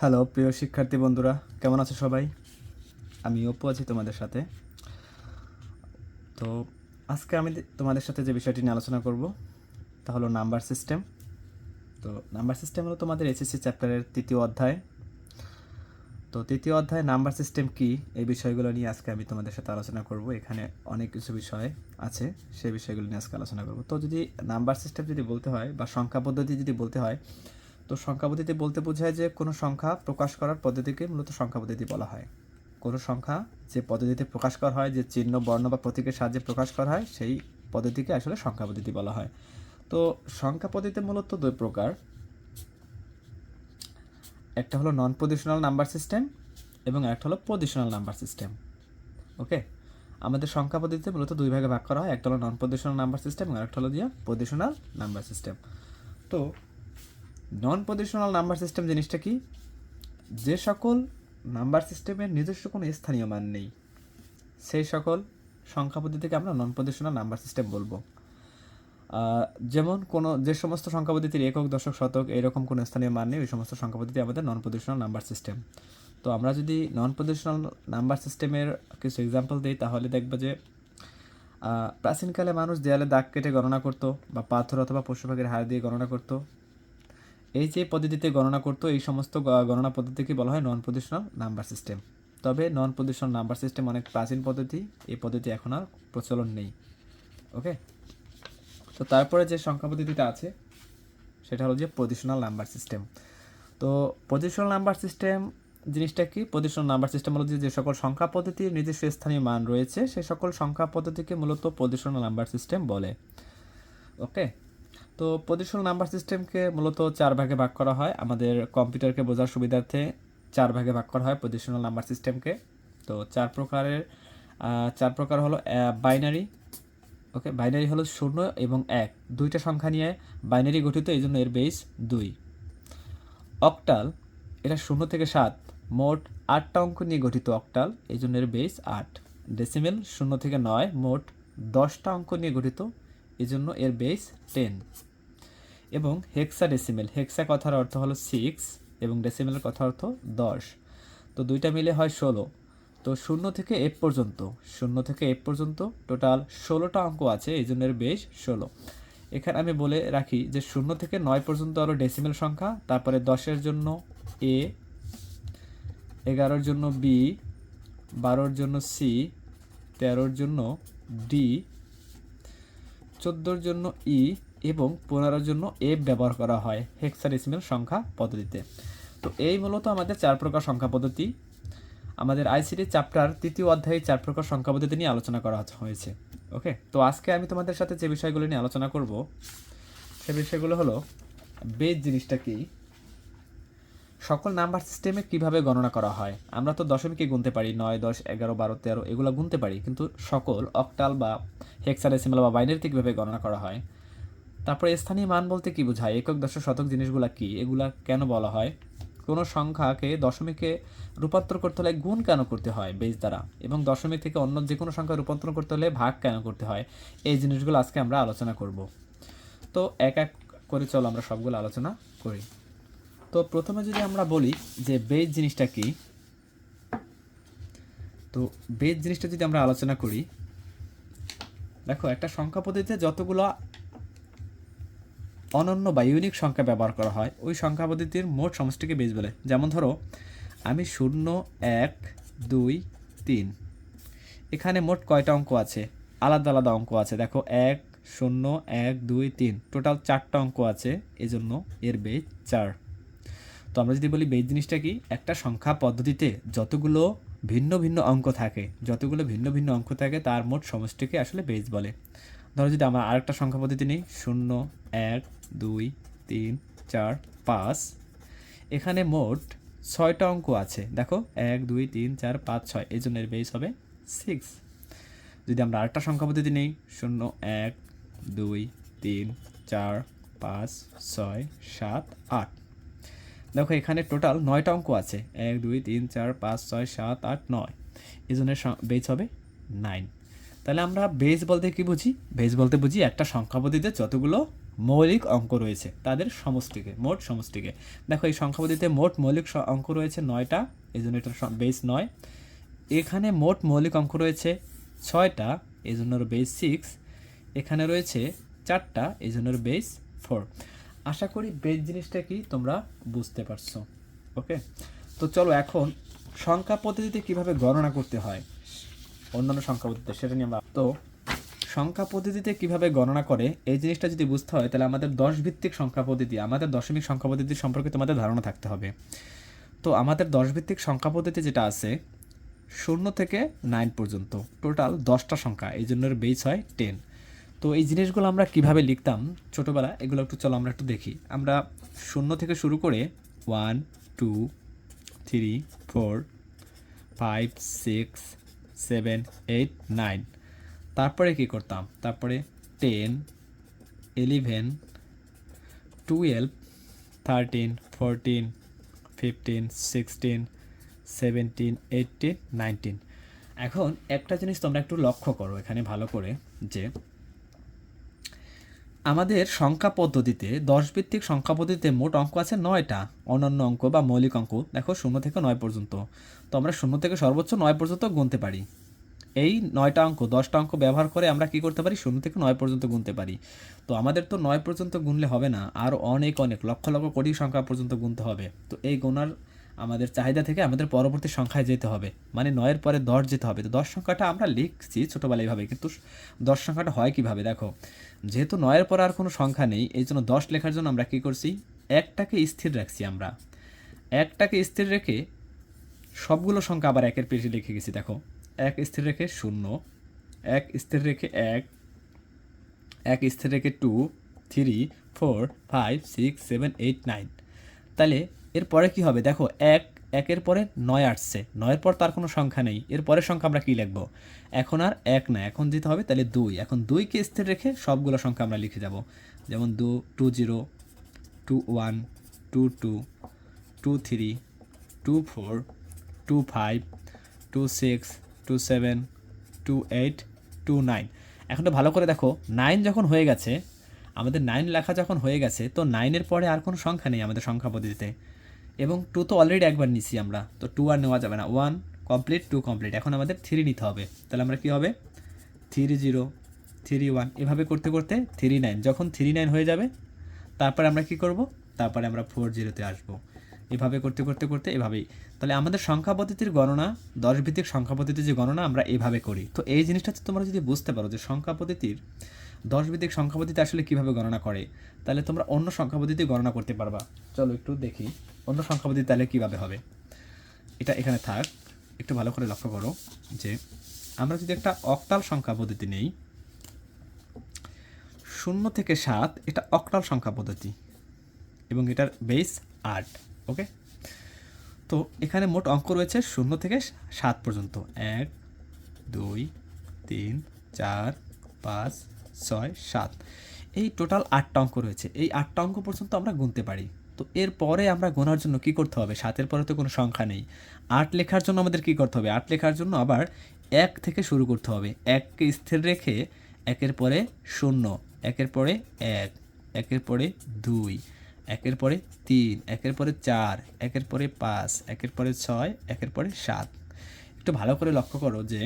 Hello প্রিয় শিক্ষার্থী বন্ধুরা, কেমন আছো সবাই? আমি অপু আছি তোমাদের সাথে। তো আজকে আমি তোমাদের সাথে যে বিষয়টি নিয়ে আলোচনা করব তা হলো নাম্বার সিস্টেম। তো নাম্বার সিস্টেম হলো তোমাদের এসএসসি চ্যাপ্টারের তৃতীয় অধ্যায়। তো তৃতীয় অধ্যায় নাম্বার সিস্টেম কি, এই বিষয়গুলো নিয়ে আজকে আমি তোমাদের সাথে আলোচনা করব। এখানে অনেক কিছু বিষয় আছে, সেই বিষয়গুলো নিয়ে আজকে আলোচনা করব। তো যদি নাম্বার সিস্টেম যদি বলতে হয় বা সংখ্যা পদ্ধতি যদি বলতে হয়, তো সংখ্যা পদ্ধতি বলতে বোঝায় যে কোনো সংখ্যা প্রকাশ করার পদ্ধতিকে মূলত সংখ্যা পদ্ধতি বলা হয়। কোনো সংখ্যা যে পদ্ধতিতে প্রকাশ করা হয়, যে চিহ্ন বর্ণ বা প্রতীকের সাহায্যে প্রকাশ করা হয়, সেই পদ্ধতিকে আসলে সংখ্যা পদ্ধতি বলা হয়। তো সংখ্যা পদ্ধতি মূলত দুই প্রকার, একটা হলো নন পজিশনাল নাম্বার সিস্টেম এবং একটা হলো পজিশনাল নাম্বার সিস্টেম। ওকে, আমাদের সংখ্যা পদ্ধতিতে মূলত দুই ভাগে ভাগ করা হয়, একটা হলো নন পজিশনাল নাম্বার সিস্টেম এবং একটা হলো পজিশনাল নাম্বার সিস্টেম। তো নন পজিশনাল নাম্বার সিস্টেম জিনিসটা কি? যে সকল নাম্বার সিস্টেমের নিজস্ব কোনো স্থানীয় মান নেই, সেই সকল সংখ্যা পদ্ধতিকে আমরা নন পজিশনাল নাম্বার সিস্টেম বলবো। যেমন যে সমস্ত সংখ্যা পদ্ধতির একক, দশক, শতক এরকম কোনো স্থানীয় মান নেই, ওই সমস্ত সংখ্যা পদ্ধতি আমাদের নন পজিশনাল নাম্বার সিস্টেম। তো আমরা যদি নন পজিশনাল নাম্বার সিস্টেমের কিছু এক্সাম্পল দিই, তাহলে দেখবো যে প্রাচীনকালে মানুষ দেয়ালে দাগ কেটে গণনা করতো বা পাথর অথবা পশুপাখির হাড় দিয়ে গণনা করতো। এই যে পদ্ধতিতে গণনা করতো, এই সমস্ত গণনা পদ্ধতিকে বলা হয় নন পজিশনাল নাম্বার সিস্টেম। তবে নন পজিশনাল নাম্বার সিস্টেম অনেক প্রাচীন পদ্ধতি, এই পদ্ধতি এখন আর প্রচলন নেই। ওকে, তো তারপরে যে সংখ্যা পদ্ধতিটা আছে সেটা হলো যে পজিশনাল নাম্বার সিস্টেম। তো পজিশনাল নাম্বার সিস্টেম জিনিসটা কি? পজিশনাল নাম্বার সিস্টেম হলো যে সকল সংখ্যা পদ্ধতির নিজস্ব স্থানীয় মান রয়েছে, সেই সকল সংখ্যা পদ্ধতিকে মূলত পজিশনাল নাম্বার সিস্টেম বলে। ওকে, তো পজিশনাল নাম্বার সিস্টেমকে মূলত চার ভাগে ভাগ করা হয়। আমাদের কম্পিউটারকে বোঝার সুবিধার্থে চার ভাগে ভাগ করা হয় পজিশনাল নাম্বার সিস্টেমকে। তো চার প্রকার হলো বাইনারি। ওকে, বাইনারি হলো 0 এবং 1, দুইটা সংখ্যা নিয়ে বাইনারি গঠিত, এই জন্য এর বেস 2। অক্টাল, এটা 0 থেকে 7, মোট 8টা অঙ্ক নিয়ে গঠিত অক্টাল, এই জন্য এর বেস 8। ডেসিমেল 0 থেকে 9, মোট 10টা অঙ্ক নিয়ে গঠিত, এই জন্য এর বেস 10। এবং হেক্সা ডেসিমেল, হেক্সা কথার অর্থ হলো 6 এবং ডেসিমেলের কথা অর্থ 10, তো দুইটা মিলে হয় 16। তো 0 থেকে F পর্যন্ত, 0 থেকে F পর্যন্ত টোটাল 16টা অঙ্ক আছে, এই জন্য এর বেস 16। এখানে আমি বলে রাখি যে 0 থেকে 9 পর্যন্ত হলো ডেসিমেল সংখ্যা, তারপরে 10-এর জন্য A, 11-এর জন্য B, 12-এর জন্য C, 13-এর জন্য D, 14-এর জন্য E এবং 15-এর জন্য F ব্যবহার করা হয় হেক্সাডেসিমেল সংখ্যা পদ্ধতিতে। তো এই মূলত আমাদের চার প্রকার সংখ্যা পদ্ধতি। আমাদের আইসিটি চ্যাপ্টার তৃতীয় অধ্যায়ে চার প্রকার সংখ্যা পদ্ধতি নিয়ে আলোচনা করা হয়েছে। ওকে, তো আজকে আমি তোমাদের সাথে যে বিষয়গুলো নিয়ে আলোচনা করব, সে বিষয়গুলো হলো বেজ জিনিসটা কি, সকল নাম্বার সিস্টেমে কিভাবে গণনা করা হয়। আমরা তো দশমিকে গুনতে পারি, 9, 10, 11, 12, 13 এগুলো গুনতে পারি, কিন্তু সকল অক্টাল বা হেক্সাডেসিমাল বা বাইনারিতে কীভাবে গণনা করা হয়। তারপরে স্থানীয় মান বলতে কি বোঝায়, একক, দশক, শতক জিনিসগুলো কি, এগুলা কেন বলা হয়, কোনো সংখ্যাকে দশমিকে রূপান্তর করতে হলে গুণ কেন করতে হয় বেজ দ্বারা, এবং দশমিক থেকে অন্য যে কোনো সংখ্যা রূপান্তর করতে হলে ভাগ কেন করতে হয়, এই জিনিসগুলো আজকে আমরা আলোচনা করব। তো এক এক করে চলো আমরা সবগুলো আলোচনা করি। তো প্রথমে যদি আমরা বলি যে বেজ জিনিসটা কি, তো বেজ জিনিসটা যদি আমরা আলোচনা করি, দেখো একটা সংখ্যা পদ্ধতিতে যতগুলো অনন্য বা ইউনিক সংখ্যা ব্যবহার করা হয়, ওই সংখ্যা পদ্ধতির মোট সমষ্টিকে বেজ বলে। যেমন ধরো আমি 0, 1, 2, 3, এখানে মোট কয়টা অঙ্ক আছে, আলাদা আলাদা অঙ্ক আছে। দেখো 1, 0, 1, 2, 3, টোটাল 4টা অঙ্ক আছে, এজন্য এর বেজ 4। তো আমরা যদি বলি বেজ জিনিসটা কি, একটা সংখ্যা পদ্ধতিতে যতগুলো ভিন্ন ভিন্ন অঙ্ক থাকে তার মোট সমষ্টিকে আসলে বেজ বলে। ধরো যদি আমরা আরেকটা সংখ্যা পদ্ধতি নিই, 0, 1, 2, 3, 4, 5, এখানে মোট 6টা অঙ্ক আছে। দেখো 1, 2, 3, 4, 5, 6, এই জন্য এর বেস হবে 6। যদি আমরা আরেকটা সংখ্যা পদ্ধতি নিই, 0, 1, 2, 3, 4, 5, 6, 7, 8, দেখো এখানে টোটাল 9টা অঙ্ক আছে, 1, 2, 3, 4, 5, 6, 7, 8, 9, এই জন্য বেস হবে 9। তাহলে আমরা বেস বলতে কি বুঝি? বেস বলতে বুঝি একটা সংখ্যা পদ্ধতিতে যতগুলো মৌলিক অঙ্ক রয়েছে তাদের সমষ্টিকে, মোট সমষ্টিকে। দেখো এই সংখ্যা পদ্ধতিতে মোট মৌলিক অঙ্ক রয়েছে 9টা, এই জন্য এটার বেস 9। এখানে মোট মৌলিক অঙ্ক রয়েছে 6টা, এই জন্য বেস 6। এখানে রয়েছে 4টা, এই জন্য বেস 4। আশা করি বেস জিনিসটা কি তোমরা বুঝতে পারছো। ওকে, তো চলো এখন সংখ্যা পদ্ধতিতে কিভাবে গণনা করতে হয় অন্যান্য সংখ্যা পদ্ধতিতে সেটা নিয়ে আমরা। তো সংখ্যা পদ্ধতিতে কিভাবে গণনা করে এই জিনিসটা যদি বুঝতে হয় তাহলে আমাদের 10 ভিত্তিক সংখ্যা পদ্ধতি, আমাদের দশমিক সংখ্যা পদ্ধতি সম্পর্কে তোমাদের ধারণা থাকতে হবে। তো আমাদের 10 ভিত্তিক সংখ্যা পদ্ধতি যেটা আছে 0 থেকে 9 পর্যন্ত টোটাল 10টা সংখ্যা, এই জন্য বেস হয় 10। তো এই জিনিসগুলো আমরা কিভাবে লিখতাম ছোটোবেলা, এগুলো একটু চলো আমরা একটু দেখি। আমরা 0 থেকে শুরু করে 1 2 3 4 5 6 7 8 9, তারপরে কি করতাম, তারপরে 10 11 12 13 14 15 16 17 18 19। এখন একটা জিনিস তোমরা একটু লক্ষ্য করো এখানে ভালো করে, যে আমাদের সংখ্যা পদ্ধতিতে 10 ভিত্তিক সংখ্যা পদ্ধতিতে মোট অঙ্ক আছে 9টা, অনন্য অঙ্ক বা মৌলিক অঙ্ক দেখো 0 থেকে 9 পর্যন্ত। তো আমরা 0 থেকে সর্বোচ্চ 9 পর্যন্ত গুনতে পারি। এই 9টা অঙ্ক 10টা অঙ্ক ব্যবহার করে আমরা কি করতে পারি, 0 থেকে 9 পর্যন্ত গুনতে পারি। তো আমাদের তো 9 পর্যন্ত গুনলে হবে না, আরও অনেক অনেক লক্ষ লক্ষ কোটি সংখ্যা পর্যন্ত গুনতে হবে। তো এই গোনার আমাদের চাহিদা থেকে আমাদের পরবর্তী সংখ্যায় যেতে হবে, মানে 9-এর পরে 10 যেতে হবে। তো 10 সংখ্যাটা আমরা লিখছি ছোটোবেলায় এইভাবে, কিন্তু 10 সংখ্যাটা হয় কীভাবে দেখো, যেহেতু 9-এর পরে আর কোনো সংখ্যা নেই এই জন্য 10 লেখার জন্য আমরা কী করছি, একটাকে স্থির রাখছি। আমরা একটাকে স্থির রেখে সবগুলো সংখ্যা আবার একের পেশে লিখে গেছি। দেখো 1 স্থির রেখে 0, 1 স্থির রেখে 1, 1 স্থির রেখে 2 3 4 5 6 7 8 9। তাহলে এরপরে কি হবে দেখো, 1-এর পরে 9 আসছে, 9-এর পর তার কোনো সংখ্যা নেই, এর পরের সংখ্যা আমরা কী লিখব, এখন আর 1 না, এখন দিতে হবে তাহলে 2। এখন 2কে স্থির রেখে সবগুলো সংখ্যা আমরা লিখে যাব, যেমন 2 0 2 1 2 2 2 3 2 4 2 5 2 6 2 7 2 8 2 9। এখন তো ভালো করে দেখো 9 যখন হয়ে গেছে, আমাদের 9 লেখা যখন হয়ে গেছে, তো 9-এর পরে আর কোনো সংখ্যা নেই আমাদের সংখ্যা পদ্ধতিতে, এবং 2 তো অলরেডি একবার নিছি আমরা, তো 2 আর নেওয়া যাবে না। 1 কমপ্লিট 2 কমপ্লিট, এখন আমাদের 3 নিতে হবে। তাহলে আমরা কী হবে 3 0 3 1, এভাবে করতে করতে 3 9, যখন 3 9 হয়ে যাবে তারপরে আমরা কি করব, তারপরে আমরা 4 0-তে আসবো। এভাবে করতে করতে করতে এভাবেই। তাহলে আমাদের সংখ্যা পদ্ধতির গণনা, 10 ভিত্তিক সংখ্যা পদ্ধতির যে গণনা আমরা এভাবে করি। তো এই জিনিসটা তোমরা যদি বুঝতে পারো যে সংখ্যা পদ্ধতির 10 ভিত্তিক সংখ্যা পদ্ধতি আসলে কীভাবে গণনা করে, তাহলে তোমরা অন্য সংখ্যা পদ্ধতি গণনা করতে পারবা। চলো একটু দেখি অন্য সংখ্যা পদ্ধতি তাহলে কীভাবে হবে। এটা এখানে থাক, একটু ভালো করে লক্ষ্য করো যে আমরা যদি একটা অক্টাল সংখ্যা পদ্ধতি নেই, 0 থেকে 7, এটা অক্টাল সংখ্যা পদ্ধতি এবং এটার বেস 8। ওকে, তো এখানে মোট অঙ্ক রয়েছে 0 থেকে 7 পর্যন্ত, 1 2 3 4 5 6 7, এই টোটাল 8টা অঙ্ক রয়েছে। এই 8টা অঙ্ক পর্যন্ত আমরা গুনতে পারি। তো এরপরে আমরা গোনার জন্য কি করতে হবে, 7-এর পরে তো কোনো সংখ্যা নেই, 8 লেখার জন্য আমাদের কি করতে হবে, 8 লেখার জন্য আবার 1 থেকে শুরু করতে হবে। 1কে স্থির রেখে 1-এর পরে 0, 1-এর পরে 1, 1-এর পরে 2, 1-এর পরে 3, 1-এর পরে 4, 1-এর পরে 5, 1-এর পরে 6, 1-এর পরে 7। একটু ভালো করে লক্ষ্য করো যে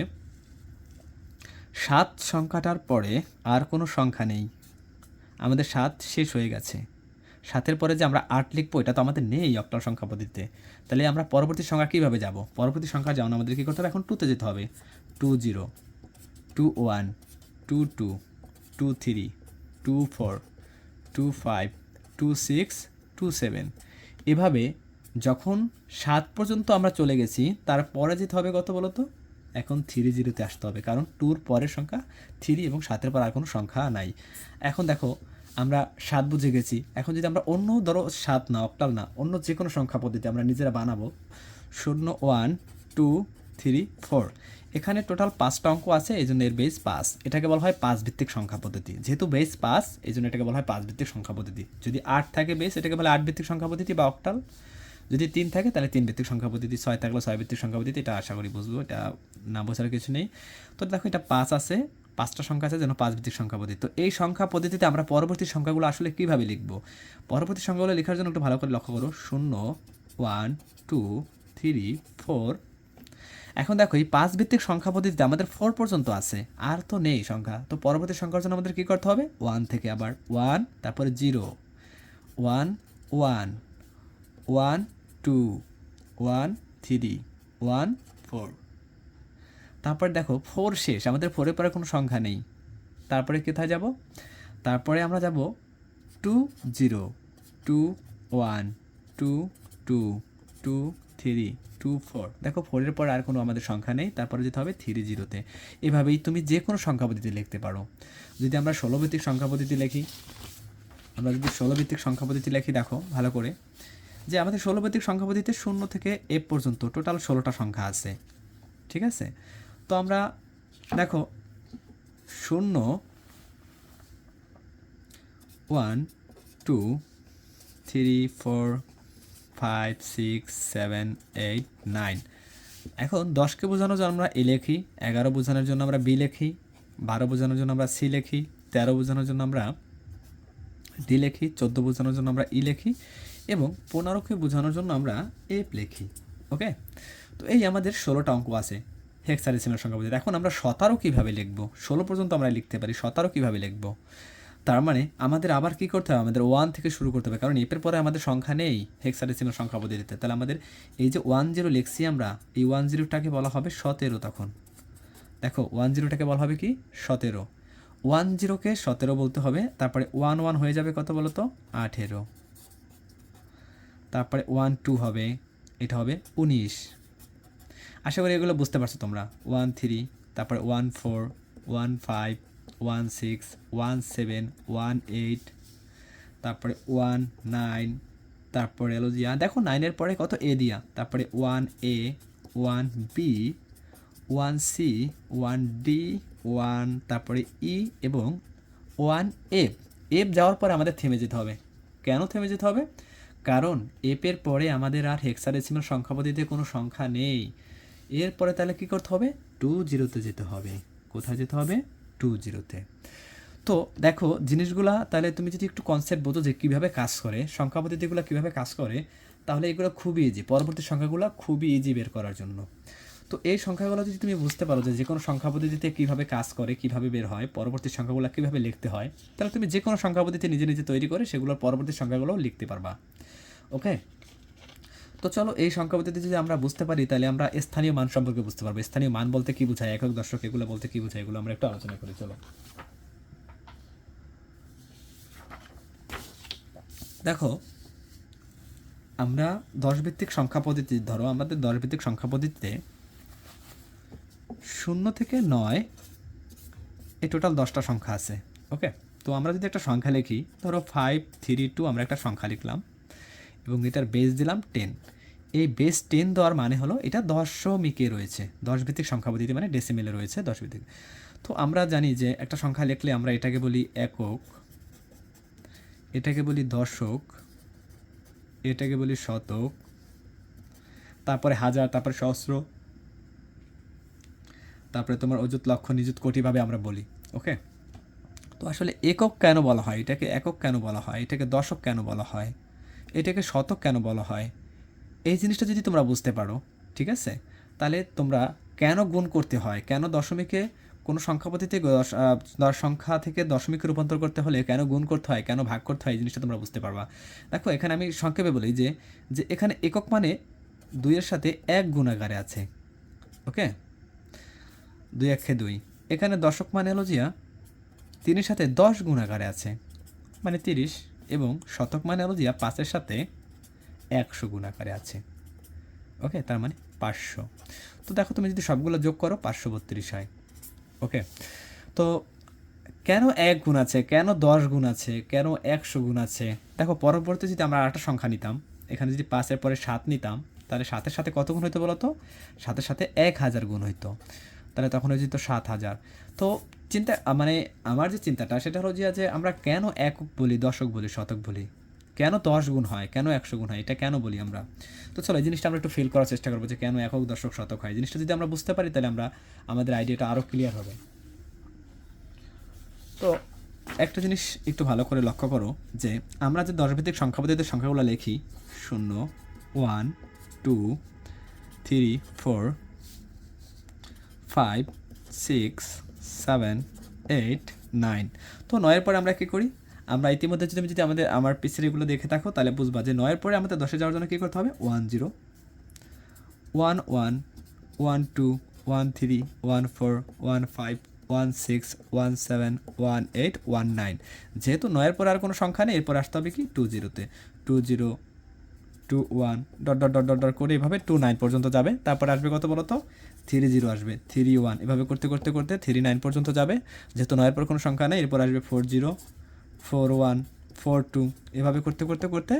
7 সংখ্যাটার পরে আর কোনো সংখ্যা নেই, আমাদের 7 শেষ হয়ে গেছে। 7-এর পরে যে আমরা 8 লিখবো এটা তো আমাদের নেই অক্টাল সংখ্যা পদ্ধতিতে। তাহলে আমরা পরবর্তী সংখ্যা কীভাবে যাব, পরবর্তী সংখ্যা যেমন আমাদের কী করতে হবে, এখন 2-তে যেতে হবে। 2 0 2 1 2 2 2 3 2 4 2 5 2 6 2 7। এভাবে যখন 7 পর্যন্ত আমরা চলে গেছি, তারপরে যেতে হবে কত বলো তো, এখন 3 0-তে আসতে হবে, কারণ 2-র পরের সংখ্যা 3 এবং 7-এর পর আর কোনো সংখ্যা নাই। এখন দেখো আমরা 7 বুঝে গেছি, এখন যদি আমরা অন্য ধরো 7 না, অক্টাল না, অন্য যে কোনো সংখ্যা পদ্ধতি আমরা নিজেরা বানাবো। 0 1 2 3 4, এখানে টোটাল 5টা অঙ্ক আছে, এই জন্য এর বেস 5। এটাকে বলা হয় 5 ভিত্তিক সংখ্যা পদ্ধতি। যেহেতু বেস 5 এই জন্য এটাকে বলা হয় 5 ভিত্তিক সংখ্যা পদ্ধতি। যদি 8 থাকে বেস, এটাকে বলে 8 ভিত্তিক সংখ্যা পদ্ধতি বা অক্টাল। যদি 3 থাকে তাহলে 3 ভিত্তিক সংখ্যা পদ্ধতি, 6 থাকলে 6 ভিত্তিক সংখ্যা পদ্ধতি। এটা আশা করি বুঝবো, এটা না বোঝার কিছু নেই। তো দেখো এটা 5 আছে, 5টা সংখ্যা আছে যেন 5 ভিত্তিক সংখ্যা পদ্ধতি। তো এই সংখ্যা পদ্ধতিতে আমরা পরবর্তী সংখ্যাগুলো আসলে কীভাবে লিখব? পরবর্তী সংখ্যাগুলো লেখার জন্য একটু ভালো করে লক্ষ্য করো। 0 1 2 3 4। এখন দেখো এই 5 ভিত্তিক সংখ্যা পদ্ধতিতে আমাদের 4 পর্যন্ত আছে, আর তো নেই সংখ্যা। তো পরবর্তী সংখ্যার জন্য আমাদের কী করতে হবে? 1 থেকে আবার 1, তারপরে 0 1 1 1 2 1 3 1 4। তারপরে দেখো 4 শেষ, আমাদের 4-এর পরে কোনো সংখ্যা নেই। তারপরে কোথায় যাব? তারপরে আমরা যাব 2 0 2 1 2 2 2 3 2 4। দেখো 4-এর পর আর কোনো আমাদের সংখ্যা নেই, তারপরে যেতে হবে 3 0-তে। এভাবেই তুমি যে কোনো সংখ্যা পদ্ধতি লিখতে পারো। যদি আমরা 16 ভিত্তিক সংখ্যা পদ্ধতি লিখি, আমরা যদি 16 ভিত্তিক সংখ্যা পদ্ধতি লিখি, দেখো ভালো করে যে আমাদের 16 ভিত্তিক সংখ্যা পদ্ধতিতে 0 থেকে F পর্যন্ত টোটাল 16টা সংখ্যা আছে, ঠিক আছে? তো আমরা দেখো 0 1 2 3 4 5 6 7 8 9। এখন 10কে বোঝানোর জন্য আমরা এ লিখি, 11 বোঝানোর জন্য আমরা বি লিখি, 12 বোঝানোর জন্য আমরা সি লিখি, 13 বোঝানোর জন্য আমরা ডি লিখি, 14 বোঝানোর জন্য আমরা ই লিখি এবং 15কে বোঝানোর জন্য আমরা এফ লিখি। ওকে, তো এই আমাদের 16টা অঙ্ক আছে হেক্সাডেসিমাল সংখ্যা পদ্ধতি। এখন আমরা 17 কীভাবে লিখব? 16 পর্যন্ত আমরা লিখতে পারি, 17 কীভাবে লিখব? তার মানে আমাদের আবার কী করতে হবে? আমাদের 1 থেকে শুরু করতে হবে, কারণ এর পরে আমাদের সংখ্যা নেই হেক্সাডেসিমাল সংখ্যা পদ্ধতিতে। তাহলে আমাদের এই যে 10 লিখছি আমরা, এই 10টাকে বলা হবে 17। তখন দেখো 10টাকে বলা হবে কি? 17। 10কে 17 বলতে হবে, তারপরে 1 1 হয়ে যাবে কত বলো তো? 18। তারপরে 1 2 হবে, এটা হবে 19। আশা করি এগুলো বুঝতে পারছো তোমরা। 1 3, তারপরে 1 4 1 5 1 6 1 7 1 8, তারপরে 1 9, তারপরে এলো দিয়া দেখো 9-এর পরে কত? এ দিয়া, তারপরে 1 A 1 B 1 C 1 D 1, তারপরে ই এবং 1 F। এফ যাওয়ার পরে আমাদের থেমে যেতে হবে। কেন থেমে যেতে হবে? কারণ এফের পরে আমাদের আর হেক্সাডেসিমাল সংখ্যা পদ্ধতিতে কোনো সংখ্যা নেই। এরপরে তাহলে কী করতে হবে? 20-তে যেতে হবে। কোথায় যেতে হবে? 20-তে। তো দেখো জিনিসগুলা তাহলে তুমি যদি একটু কনসেপ্ট বোঝো যে কীভাবে কাজ করে, সংখ্যা পদ্ধতিগুলো কীভাবে কাজ করে, তাহলে এগুলো খুবই ইজি, পরবর্তী সংখ্যাগুলো খুবই ইজি বের করার জন্য। তো এই সংখ্যাগুলো যদি তুমি বুঝতে পারো যে কোনো সংখ্যা পদ্ধতিতে কীভাবে কাজ করে, কীভাবে বের হয়, পরবর্তী সংখ্যাগুলো কীভাবে লিখতে হয়, তাহলে তুমি যে কোনো সংখ্যা পদ্ধতি নিজে নিজে তৈরি করে সেগুলোর পরবর্তী সংখ্যাগুলোও লিখতে পারবা। ওকে, তো চলো এই সংখ্যা পদ্ধতি যদি আমরা বুঝতে পারি তাহলে আমরা স্থানীয় মান সম্পর্কে বুঝতে পারবো। স্থানীয় মান বলতে কী বোঝায়, একক দশক এগুলো বলতে কী বোঝায়, এগুলো আমরা একটু আলোচনা করি। চলো দেখো, আমরা 10 ভিত্তিক সংখ্যা পদ্ধতি, ধরো আমাদের 10 ভিত্তিক সংখ্যা পদ্ধতিতে 0 থেকে 9 এই টোটাল 10টা সংখ্যা আছে। ওকে, তো আমরা যদি একটা সংখ্যা লিখি, ধরো 5 3 2, আমরা একটা সংখ্যা লিখলাম এবং এটার বেস দিলাম 10। এই বেস 10 দেওয়ার মানে হলো এটা দশমিকে রয়েছে। 10 ভিত্তিক সংখ্যা পদ্ধতি মানে ডেসিমেলে রয়েছে 10 ভিত্তিক। তো আমরা জানি যে একটা সংখ্যা লিখলে আমরা এটাকে বলি একক, এটাকে বলি দশক, এটাকে বলি শতক, তারপরে হাজার, তারপরে সহস্র, তারপরে তোমার অযুত, লক্ষ, নিযুত, কোটিভাবে আমরা বলি। ওকে, তো আসলে একক কেন বলা হয়, এটাকে একক কেন বলা হয়, এটাকে দশক কেন বলা হয়, এটাকে শতক কেন বলা হয়, এই জিনিসটা যদি তোমরা বুঝতে পারো, ঠিক আছে, তাহলে তোমরা কেন গুণ করতে হয়, কেন দশমিকে কোনো সংখ্যা পদ্ধতিতে সংখ্যা থেকে দশমিকে রূপান্তর করতে হলে কেন গুণ করতে হয়, কেন ভাগ করতে হয়, এই জিনিসটা তোমরা বুঝতে পারবা। দেখো এখানে আমি সংক্ষেপে বলি যে এখানে একক মানে 2-এর সাথে 1 গুণাকারে আছে। ওকে, 2 1 2। এখানে দশক মানে হলো জিয়া 3-এর সাথে 10 গুণাকারে আছে, মানে 30, এবং শতক মানে হলো জিয়া 5-এর সাথে 100 গুণাকারে আছে। ওকে, তার মানে 500। তো দেখো তুমি যদি সবগুলো যোগ করো 532 হয়। ওকে, তো কেন 1 গুণ আছে, কেন 10 গুণ আছে, কেন 100 গুণ আছে? দেখো পরবর্তী যদি আমরা আরেকটা সংখ্যা নিতাম, এখানে যদি 5-এর পরে 7 নিতাম, তাহলে 7-এর সাথে কত গুণ হইতো বলো তো? 7-এর সাথে 1000 গুণ হইতো, তাহলে তখন হয়ে যেত 7000। তো চিন্তা মানে আমার যে চিন্তাটা সেটা হলো যে আমরা কেন একক বলি, দশক বলি, শতক বলি, কেন 10 গুণ হয়, কেন 100 গুণ হয়, এটা কেন বলি আমরা? তো চলো এই জিনিসটা আমরা একটু ফিল করার চেষ্টা করবো যে কেন একক, দশক, শতক হয়। জিনিসটা যদি আমরা বুঝতে পারি তাহলে আমাদের আইডিয়াটা আরও ক্লিয়ার হবে। তো একটা জিনিস একটু ভালো করে লক্ষ্য করো যে আমরা যে 10 ভিত্তিক সংখ্যা পদ্ধতিতে সংখ্যাগুলো লিখি 0 1 2 3 4 5 6 7 8 9। তো 9-এর পরে আমরা কী করি? আমরা ইতিমধ্যে যদি আমার পিসির এগুলো দেখে থাকো তাহলে বুঝবা যে 9-এর পরে আমাদের 10-এ যাওয়ার জন্য কী করতে হবে? 1 0 1 1 1 2 1 3 1 4 1 5 1 6 1 7 1 8 1 9। যেহেতু 9-এর পরে আর কোনো সংখ্যা নেই, এরপর আসতে হবে কি 2 0-তে 2 0 2 1 dot dot dot dot dot করে এভাবে 2 9 পর্যন্ত যাবে। তারপর আসবে কত বলো তো? 3 0 আসবে, 3 1, এভাবে করতে করতে করতে 3 9 পর্যন্ত যাবে। যেহেতু 9-এর পর কোনো সংখ্যা নেই, এরপর আসবে 4 0 4 1 4 2, এভাবে করতে করতে করতে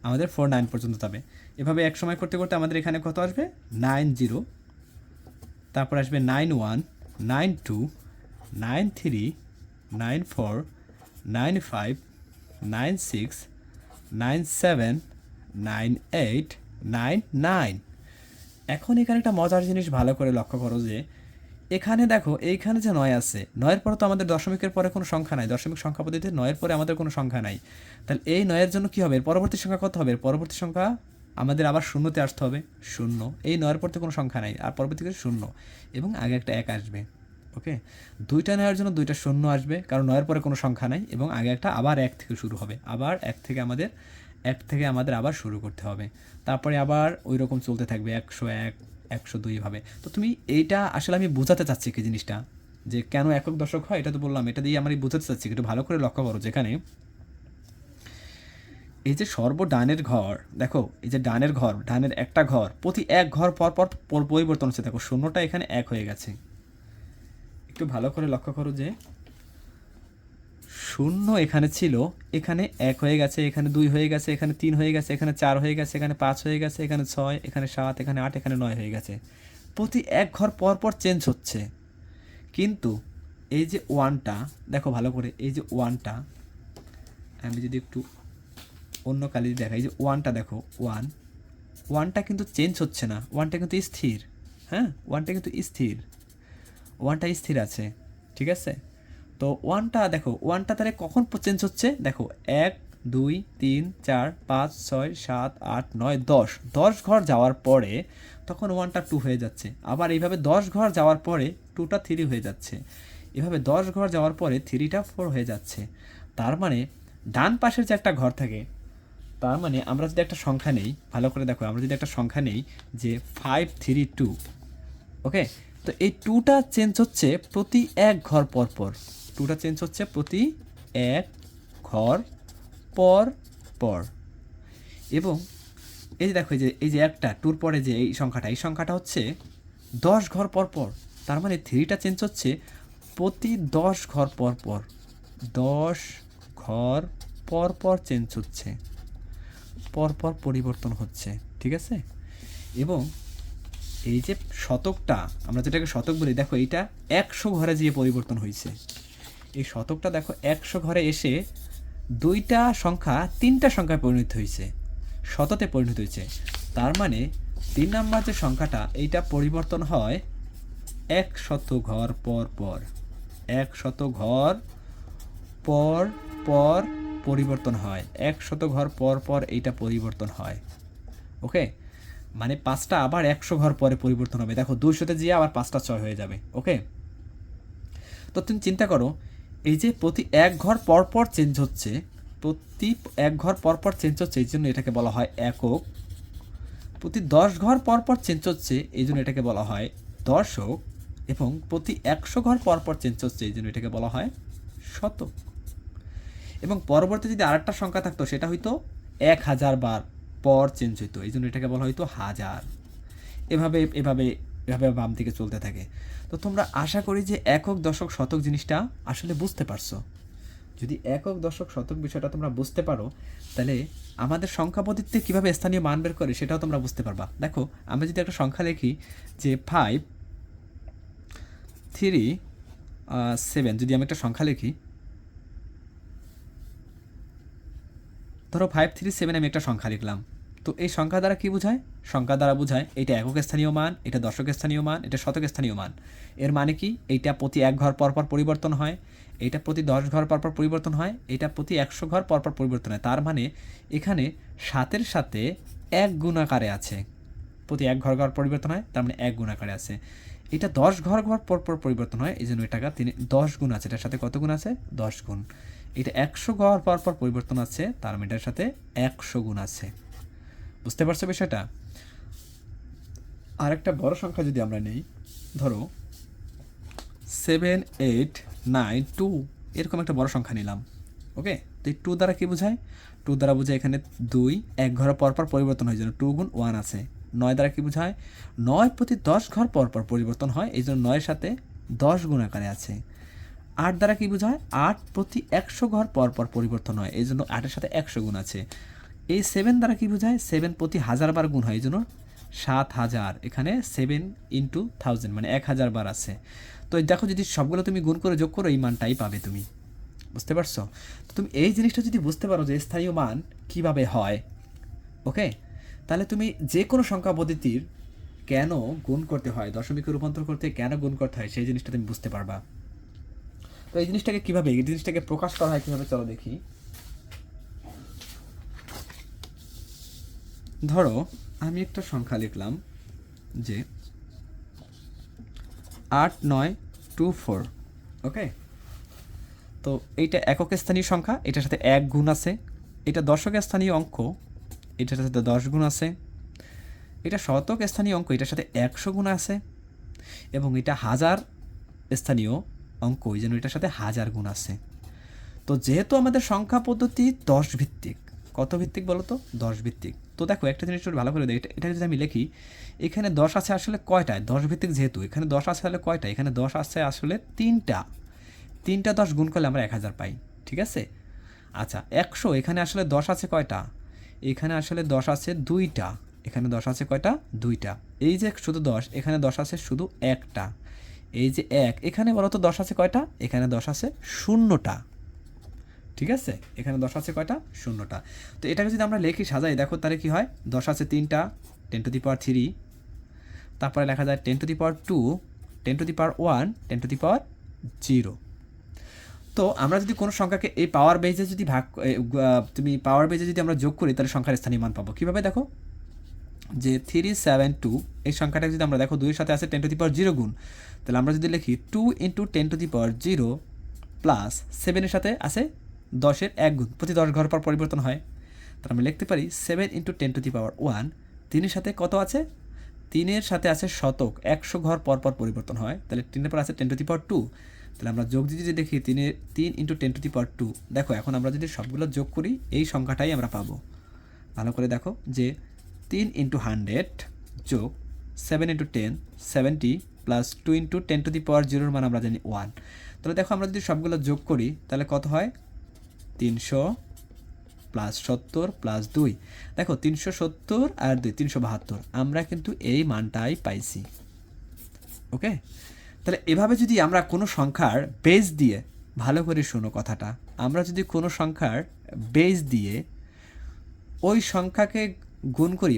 আমাদের 4 9 পর্যন্ত যাবে। এভাবে এক সময় করতে করতে আমাদের এখানে কত আসবে? 9 0, তারপর আসবে 9 1 9 2 9 3 9 4 9 5 9 6 9 7 9 8 9 9। এখন এখানে একটা মজার জিনিস ভালো করে লক্ষ্য করো যে এখানে দেখো, এইখানে যে 9 আছে, 9-এর পরে তো আমাদের দশমিকের পরে কোনো সংখ্যা নাই, দশমিক সংখ্যা পদ্ধতিতে 9-এর পরে আমাদের কোনো সংখ্যা নাই। তাহলে এই 9-এর জন্য কী হবে? এর পরবর্তী সংখ্যা কত হবে? এর পরবর্তী সংখ্যা আমাদের আবার শূন্যতে আসতে হবে, 0। এই 9-এর পর তো কোনো সংখ্যা নাই, আর পরবর্তীতে 0 এবং আগে একটা 1 আসবে। ওকে, 2টা নেওয়ার জন্য 2টা 0 আসবে, কারণ 9-এর পরে কোনো সংখ্যা নাই, এবং আগে একটা আবার 1 থেকে শুরু হবে, আবার 1 থেকে আমাদের আবার শুরু করতে হবে। তারপরে আবার ওই রকম চলতে থাকবে 101 102 এভাবে। তো তুমি এইটা আসলে আমি বোঝাতে চাচ্ছি কি জিনিসটা, যে কেন একক দশক হয় এটা তো বললাম, এটা দিয়ে আমি বোঝাতে চাচ্ছি। একটু ভালো করে লক্ষ্য করো, যেখানে এই যে সর্বডানের ঘর দেখো, এই যে ডানের ঘর, ডানের একটা ঘর, প্রতি এক ঘর পর পর পরিবর্তন হচ্ছে। দেখো 0টা এখানে 1 হয়ে গেছে। একটু ভালো করে লক্ষ্য করো যে 0 এখানে ছিল, এখানে 1 হয়ে গেছে, এখানে 2 হয়ে গেছে, এখানে 3 হয়ে গেছে, এখানে 4 হয়ে গেছে, এখানে 5 হয়ে গেছে, এখানে 6, এখানে 7, এখানে 8, এখানে 9 হয়ে গেছে। প্রতি এক ঘর পর পর চেঞ্জ হচ্ছে। কিন্তু এই যে 1টা দেখো ভালো করে, এই যে 1টা আমি যদি একটু অন্য কালি দেখাই, এই যে 1টা দেখো, 1টা কিন্তু চেঞ্জ হচ্ছে না, 1টা কিন্তু স্থির। হ্যাঁ, 1টা কিন্তু স্থির, 1টা স্থির আছে, ঠিক আছে? তো 1টা দেখো, 1টা তাহলে কখন চেঞ্জ হচ্ছে? দেখো 1 2 3 4 5 6 7 8 9 10, 10 ঘর যাওয়ার পরে তখন 1টা 2 হয়ে যাচ্ছে। আবার এইভাবে 10 ঘর যাওয়ার পরে 2টা 3 হয়ে যাচ্ছে। এভাবে 10 ঘর যাওয়ার পরে 3টা 4 হয়ে যাচ্ছে। তার মানে ডান পাশের যে একটা ঘর থাকে, তার মানে আমরা যদি একটা সংখ্যা নেই, ভালো করে দেখো, আমরা যদি একটা সংখ্যা নেই যে 5 3 2, ওকে, তো এই 2টা চেঞ্জ হচ্ছে প্রতি এক ঘর পর পর, 2টা চেঞ্জ হচ্ছে প্রতি এক ঘর পর পর। এবং এই যে দেখো, এই যে একটা 2-র পরে যে এই সংখ্যাটা হচ্ছে 10 ঘর পর পর। তার মানে 3টা চেঞ্জ হচ্ছে প্রতি 10 ঘর পর পর, 10 ঘর পর পর চেঞ্জ হচ্ছে, পর পর পরিবর্তন হচ্ছে, ঠিক আছে? এবং এই যে শতকটা, আমরা যেটাকে শতক বলি, দেখো এইটা 100 ঘরে গিয়ে পরিবর্তন হয়েছে। এই শতকটা দেখো 100 ঘরে এসে 2টা সংখ্যা 3টা সংখ্যায় পরিণত হয়েছে, শততে পরিণত হয়েছে। তার মানে 3 নাম্বার যে সংখ্যাটা, এইটা পরিবর্তন হয় 100 ঘর পর পর, 100 ঘর পর পর পরিবর্তন হয়, 100 ঘর পর পর এইটা পরিবর্তন হয়। ওকে, মানে 5টা আবার 100 ঘর পরে পরিবর্তন হবে। দেখো 200-তে যেয়ে আবার 5টা 6 হয়ে যাবে। ওকে, তো তুমি চিন্তা করো, এই যে প্রতি এক ঘর পর পর চেঞ্জ হচ্ছে, প্রতি এক ঘর পর পর চেঞ্জ হচ্ছে, এই জন্য এটাকে বলা হয় একক। প্রতি 10 ঘর পর পর চেঞ্জ হচ্ছে, এই জন্য এটাকে বলা হয় দশক। এবং প্রতি 100 ঘর পর পর চেঞ্জ হচ্ছে, এই জন্য এটাকে বলা হয় শতক। এবং পরবর্তী যদি আরেকটা সংখ্যা থাকতো, সেটা হয়তো 1000 বার পর চেঞ্জ হইতো, এই জন্য এটাকে বলা হয়তো হাজার। এভাবে এভাবে এভাবে বাম দিকে চলতে থাকে। তো তোমরা আশা করি যে একক দশক শতক জিনিসটা আসলে বুঝতে পারছো। যদি একক দশক শতক বিষয়টা তোমরা বুঝতে পারো, তাহলে আমাদের সংখ্যা পদ্ধতিতে কীভাবে স্থানীয় মান বের করে সেটাও তোমরা বুঝতে পারবা। দেখো আমরা যদি একটা সংখ্যা লিখি যে 5 3 7, যদি আমি একটা সংখ্যা লিখি, ধরো 5 3 7 আমি একটা সংখ্যা লিখলাম, তো এই সংখ্যা দ্বারা কি বোঝায়? সংখ্যা দ্বারা বোঝায় এটা একক স্থানীয় মান, এটা দশক স্থানীয় মান, এটা শতক স্থানীয় মান। এর মানে কি? এইটা প্রতি 1 ঘর পরপর পরিবর্তন হয়, এটা প্রতি 10 ঘর পরপর পরিবর্তন হয়, এটা প্রতি 100 ঘর পরপর পরিবর্তন হয়। তার মানে এখানে 7-এর সাথে 1 গুণ আকারে আছে। প্রতি 1 ঘর ঘর পরিবর্তন হয়, তার মানে 1 গুণ আকারে আছে। এটা 10 ঘর ঘর পরপর পরিবর্তন হয়, এই জন্য এটাকে 10 গুণ আছে। এটার সাথে কত গুণ আছে? 10 গুণ। এটা 100 ঘর পরপর পরিবর্তন আছে, তার মানে এটার সাথে 100 গুণ আছে। বুঝতে পারছো বিষয়টা? আরেকটা বড় সংখ্যা যদি আমরা নেই, ধরো 7, 8, 9, 2, এরকম একটা বড় সংখ্যা নিলাম। ওকে, তো এই 2 দ্বারা কি বোঝায়? 2 দ্বারা বোঝায় এখানে 2 1 ঘর পরপর পরিবর্তন হয়, জন্য 2 গুণ 1 আছে। 9 দ্বারা কি বোঝায়? 9 প্রতি 10 ঘর পরপর পরিবর্তন হয়, এই জন্য 9-এর সাথে 10 গুণ আকারে আছে। 8 দ্বারা কি বোঝায়? 8 প্রতি 100 ঘর পরপর পরিবর্তন হয়, এই জন্য 8-এর সাথে 100 গুণ আছে। এই 7 দ্বারা কি বোঝায়? 7 প্রতি 1000 বার গুণ হয়, এই জন্য 7000। এখানে 7 × 1000 মানে 1000 বার আছে। তো দেখো, যদি সবগুলো তুমি গুণ করে যোগ করো, এই মানটাই পাবে তুমি। বুঝতে পারছো? তো তুমি এই জিনিসটা যদি বুঝতে পারো যে স্থানীয় মান কিভাবে হয়, ওকে, তাহলে তুমি যে কোনো সংখ্যা পদ্ধতির কেন গুণ করতে হয়, দশমিকে রূপান্তর করতে কেন গুণ করতে হয়, সেই জিনিসটা তুমি বুঝতে পারবা। তো এই জিনিসটাকে কীভাবে, এই জিনিসটাকে প্রকাশ করা হয় কীভাবে, চলো দেখি। ধরো আমি একটা সংখ্যা লিখলাম যে 8924, ওকে। তো এইটা একক স্থানীয় সংখ্যা, এটার সাথে 1 গুণ আছে। এটা দশক স্থানীয় অঙ্ক, এটার সাথে 10 গুণ আছে। এটা শতক স্থানীয় অঙ্ক, এটার সাথে 100 গুণ আছে। এবং এটা হাজার স্থানীয় অঙ্ক, এই জন্য এটার সাথে 1000 গুণ আছে। তো যেহেতু আমাদের সংখ্যা পদ্ধতি 10 ভিত্তিক, কত ভিত্তিক বলো তো? 10 ভিত্তিক। তো দেখো একটা জিনিস একটু ভালো করে দেখি, এটা যদি আমি লিখি, এখানে 10 আছে আসলে কয়টায়? 10 ভিত্তিক যেহেতু, এখানে 10 আছে আসলে কয়টা? এখানে 10 আছে আসলে 3টা। 10 গুণ করলে আমরা 1000 পাই, ঠিক আছে? আচ্ছা, 100, এখানে আসলে 10 আছে কয়টা? এখানে আসলে 10 আছে 2টা। এখানে 10 আছে কয়টা? 2টা। এই যে শুধু 10, এখানে 10 আছে শুধু একটা। এই যে 1, এখানে বলো তো 10 আছে কয়টা? এখানে 10 আছে 0টা। ঠিক আছে, এখানে 10 আছে কয়টা? 0টা। তো এটাকে যদি আমরা লিখি, সাজাই, দেখো তাহলে কি হয়? 10 আছে 3টা, 10⁻3। তারপরে লেখা যায় 10⁻2, 10⁻1, 10⁻0। তো আমরা যদি কোনো সংখ্যাকে এই পাওয়ার বেজে যদি তুমি পাওয়ার বেজে যদি আমরা যোগ করি, তাহলে সংখ্যার স্থানীয় মান পাবো কীভাবে? দেখো যে 372, এই সংখ্যাটা যদি আমরা দেখো 2-এর সাথে আছে 10⁻0 গুণ, তাহলে আমরা যদি লিখি 2 × 10⁻0 প্লাস 7-এর সাথে আছে 10-এর 1 গুণ, প্রতি 10 ঘর পর পরিবর্তন হয়, তাহলে আমরা লিখতে পারি 7 × 10⁻1। 3-এর সাথে কত আছে? 3-এর সাথে আছে শতক, 100 ঘর পর পর পরিবর্তন হয়, তাহলে 3-এর পর আছে 10⁻2। তাহলে আমরা যোগ যদি দেখি 3 × 10⁻2, দেখো এখন আমরা যদি সবগুলো যোগ করি, এই সংখ্যাটাই আমরা পাবো। ভালো করে দেখো যে 3 × 100 যোগ 7 × 10, 70, প্লাস 2 × 10⁻0 মান আমরা জানি 1। তাহলে দেখো আমরা যদি সবগুলো যোগ করি, তাহলে কত হয়? 300 প্লাস 70 প্লাস 2, দেখো 370 আর 2 372, আমরা কিন্তু এই মানটাই পাইছি। ওকে, তাহলে এভাবে যদি আমরা কোনো সংখ্যার বেস দিয়ে, ভালো করে শোনো কথাটা, আমরা যদি কোনো সংখ্যার বেস দিয়ে ওই সংখ্যাকে গুণ করি,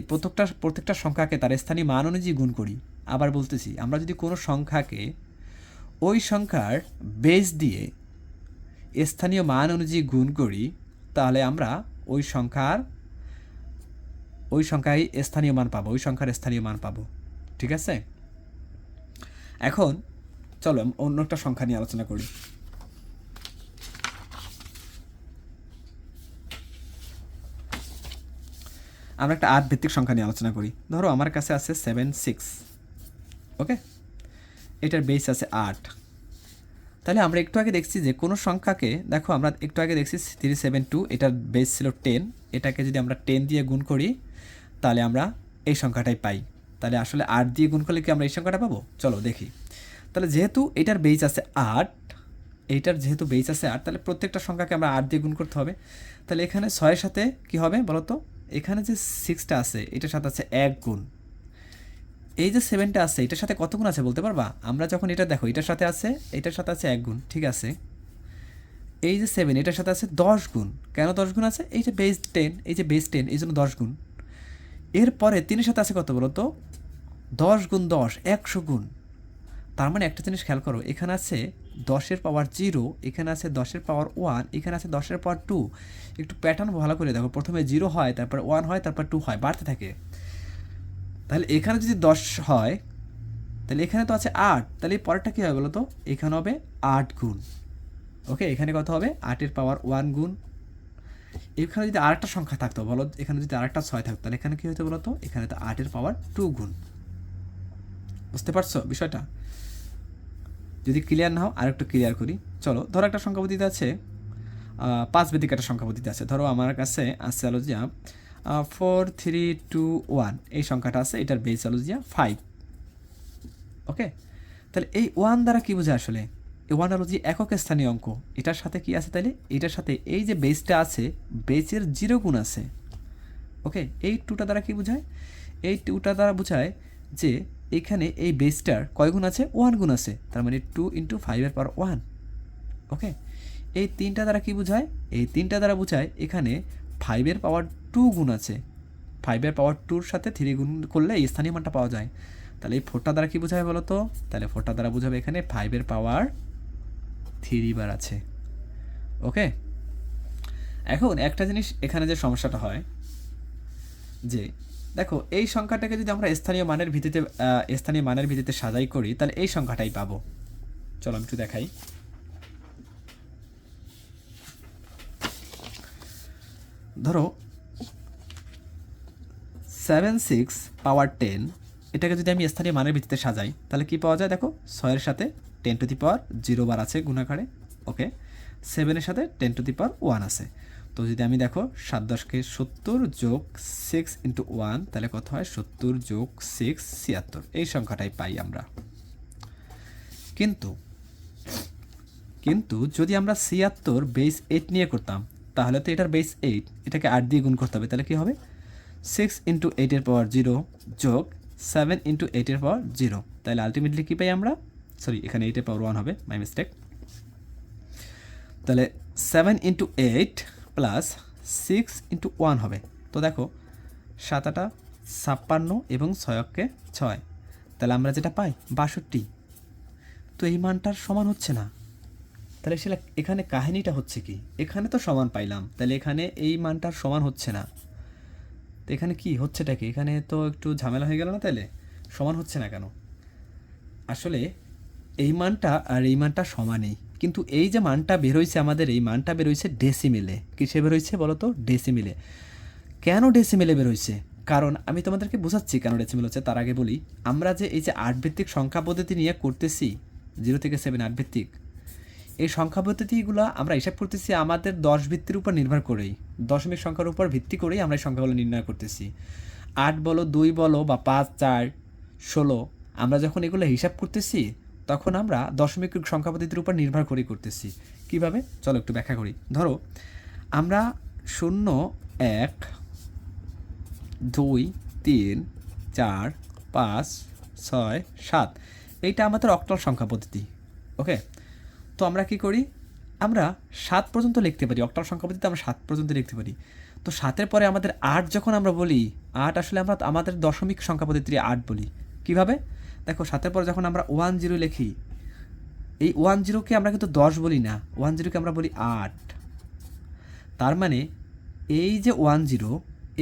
প্রত্যেকটা সংখ্যাকে তার স্থানীয় মান অনুযায়ী গুণ করি। আবার বলতেছি, আমরা যদি কোনো সংখ্যাকে ওই সংখ্যার বেস দিয়ে স্থানীয় মান অনুযায়ী গুণ করি, তাহলে আমরা ওই সংখ্যায় স্থানীয় মান পাবো, ওই সংখ্যার স্থানীয় মান পাবো। ঠিক আছে, এখন চলো অন্য একটা সংখ্যা নিয়ে আলোচনা করি। আমরা একটা 8 ভিত্তিক সংখ্যা নিয়ে আলোচনা করি। ধরো আমার কাছে আছে 76, ওকে, এটার বেস আছে 8। তাহলে আমরা একটু আগে দেখছি যে কোনো সংখ্যাকে, দেখো আমরা একটু আগে দেখছি 372, এটার বেস ছিল 10, এটাকে যদি আমরা 10 দিয়ে গুণ করি, তাহলে আমরা এই সংখ্যাটাই পাই। তাহলে আসলে 8 দিয়ে গুণ করলে কি আমরা এই সংখ্যাটা পাবো? চলো দেখি। তাহলে যেহেতু এটার বেস আছে 8, যেহেতু বেস আছে 8, তাহলে প্রত্যেকটা সংখ্যাকে আমরা 8 দিয়ে গুণ করতে হবে। তাহলে এখানে 6-এর সাথে কি হবে বলো তো? এখানে যে 6টা আছে, এটার সাথে আছে 1 গুণ। এই যে 7টা আছে, এটার সাথে কত গুণ আছে বলতে পারবা? আমরা যখন এটা দেখো, এটার সাথে আছে 1 গুণ, ঠিক আছে। এই যে 7, এটার সাথে আছে 10 গুণ। কেন 10 গুণ আছে? এই যে বেস 10, এই যে বেস 10, এই জন্য 10 গুণ। এরপরে 3-এর সাথে আছে কত বলো তো? 10 গুণ 10, 100 গুণ। তার মানে একটা জিনিস খেয়াল করো, এখানে আছে 10-এর পাওয়ার 0, এখানে আছে 10-এর পাওয়ার 1, এখানে আছে 10-এর পাওয়ার 2। একটু প্যাটার্ন ভালো করে দেখো, প্রথমে 0 হয়, তারপর 1 হয়, তারপর 2 হয়, বাড়তে থাকে। তাহলে এখানে যদি 10 হয়, তাহলে এখানে তো আছে 8, তাহলে এই পরেরটা কী হবে বলো তো? এখানে হবে 8 গুণ। ওকে, এখানে কত হবে? 8-এর পাওয়ার 1 গুণ। এখানে যদি আরেকটা সংখ্যা থাকতো বলো, এখানে যদি আরেকটা 6 থাকতো, তাহলে এখানে কী হতো বলো তো? এখানে তো 8-এর পাওয়ার 2 গুণ। বুঝতে পারছো বিষয়টা? যদি ক্লিয়ার না হও আরেকটু ক্লিয়ার করি। চলো, ধরো একটা সংখ্যা পদ্ধতি আছে, 5 ভিত্তিক একটা সংখ্যা পদ্ধতি আছে। ধরো আমার কাছে আছে হলো যে 4 3 2 1, এই সংখ্যাটা আছে, এটার বেস হলো যে 5। ওকে, তাহলে এই 1 দ্বারা কী বোঝায় আসলে? এই 1 হলো যে একক স্থানীয় অঙ্ক। এটার সাথে কি আছে তাহলে? এটার সাথে এই যে বেসটা আছে, বেসের 0 গুণ আছে। ওকে, এই 2টা দ্বারা কি বোঝায়? এই 2টা দ্বারা বোঝায় যে এখানে এই বেসটার কয় গুণ আছে? 1 গুণ আছে। তার মানে 2 × 5-এর পাওয়ার 1। ওকে, এই 3টা দ্বারা কি বোঝায়? এই 3টা দ্বারা বোঝায় এখানে 5-এর পাওয়ার 2 গুণ আছে। 5-এর পাওয়ার 2-র সাথে 3 গুণ করলে এই স্থানীয় মানটা পাওয়া যায়। তাহলে এই 4টা দ্বারা কী বোঝাবে বলো তো? তাহলে 4টা দ্বারা বোঝাবে এখানে 5-এর পাওয়ার 3 বার আছে। ওকে, এখন একটা জিনিস এখানে যে সমস্যাটা হয় যে দেখো, এই সংখ্যাটাকে যদি আমরা স্থানীয় মানের ভিত্তিতে সাজাই করি, তাহলে এই সংখ্যাটাই পাবো। চলো আমি একটু দেখাই। ধরো 7 6 পাওয়ার 10, এটাকে যদি আমি স্থানীয় মানের ভিত্তিতে সাজাই, তাহলে কি পাওয়া যায়? দেখো, 6-এর সাথে 10⁻0 বার আছে গুণাকারে। ওকে, 7-এর সাথে 10⁻1 আছে। তো যদি আমি দেখো 7 10-কে 70 যোগ 6 × 1, তাহলে কত হয়? 70 যোগ 6 76, এই সংখ্যাটাই পাই আমরা। কিন্তু যদি আমরা 76 বেস 8 নিয়ে করতাম, তাহলে তো এটার বেস 8, এটাকে 8 দিয়ে গুণ করতে হবে। তাহলে কি হবে? 6 × 8-এর পাওয়ার 0 যোগ 7 × 8-এর পাওয়ার 0। তাহলে আলটিমেটলি কী পাই আমরা? সরি, এখানে 8-এর পাওয়ার 1 হবে, মাই মিস্টেক। তাহলে 7 × 8 প্লাস 6 × 1 হবে। তো দেখো, 7 8 56 এবং 6 6, তাহলে আমরা যেটা পাই 62। তো এই মানটার সমান হচ্ছে না। তাহলে সেটা এখানে কাহিনীটা হচ্ছে কি? এখানে তো সমান পাইলাম, তাহলে এখানে এই মানটার সমান হচ্ছে না। তো এখানে কি হচ্ছেটা কি? এখানে তো একটু ঝামেলা হয়ে গেল না? তাহলে সমান হচ্ছে না কেন? আসলে এই মানটা আর এই মানটা সমানই, কিন্তু এই যে মানটা বেরোইছে আমাদের, এই মানটা বেরোইছে ডেসিমিলে। কিসে বেরোইছে বলো তো? ডেসিমিলে। কেন ডেসিমিলে বেরোইছে? কারণ আমি তোমাদেরকে বোঝাচ্ছি কেন ডেসিমিল হচ্ছে। তার আগে বলি, আমরা যে এই যে 8 ভিত্তিক সংখ্যা পদ্ধতি নিয়ে করতেছি, 0 থেকে 7 8 ভিত্তিক, এই সংখ্যা পদ্ধতিগুলো আমরা হিসাব করতেছি আমাদের 10 ভিত্তির উপর নির্ভর করেই, দশমিক সংখ্যার উপর ভিত্তি করেই আমরা এই সংখ্যাগুলো নির্ণয় করতেছি। 8 বলো, 2 বলো, বা 5 4 16, আমরা যখন এগুলো হিসাব করতেছি, তখন আমরা দশমিক সংখ্যা পদ্ধতির উপর নির্ভর করেই করতেছি। কিভাবে? চলো একটু ব্যাখ্যা করি। ধরো আমরা 0 1 2 3 4 5 6 7, এইটা আমাদের অক্টাল সংখ্যা পদ্ধতি। ওকে, তো আমরা কি করি? আমরা 7 পর্যন্ত লিখতে পারি। অক্টাল সংখ্যা পদ্ধতিতে আমরা 7 পর্যন্ত লিখতে পারি। তো 7-এর পরে আমাদের 8 যখন আমরা বলি, 8 আসলে আমরা আমাদের দশমিক সংখ্যা পদ্ধতিতে 8 বলি। কিভাবে? দেখো, 7-এর পরে যখন আমরা 1 0 লিখি, এই 1 0-কে আমরা কিন্তু 10 বলি না, 1 0-কে আমরা বলি 8। তার মানে এই যে 1 0,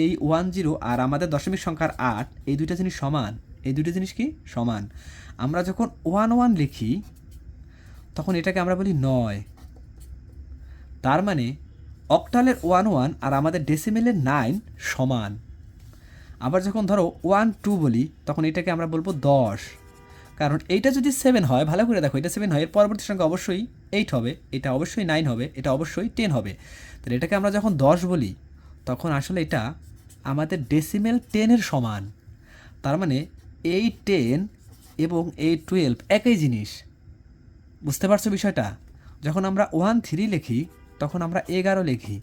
এই 1 0 আর আমাদের দশমিক সংখ্যার 8, এই দুইটা জিনিস সমান। এই দুইটা জিনিস কি? সমান। আমরা যখন 1 1 লিখি, তখন এটাকে আমরা বলি 9। তার মানে অক্টালের 1 1 আর আমাদের ডেসিমেলের 9 সমান। আবার যখন ধরো 1 2 বলি, তখন এটাকে আমরা বলবো 10। কারণ এইটা যদি 7 হয়, ভালো করে দেখো, এটা 7 হয়, এর পরবর্তী সংখ্যা অবশ্যই 8 হবে, এটা অবশ্যই 9 হবে, এটা অবশ্যই 10 হবে। তাহলে এটাকে আমরা যখন 10 বলি, তখন আসলে এটা আমাদের ডেসিমেল 10-এর সমান। তার মানে এই 10 এবং এই 12 একই জিনিস। বুঝতে পারছো বিষয়টা? যখন আমরা 1 3 লিখি, তখন আমরা 11 লিখি।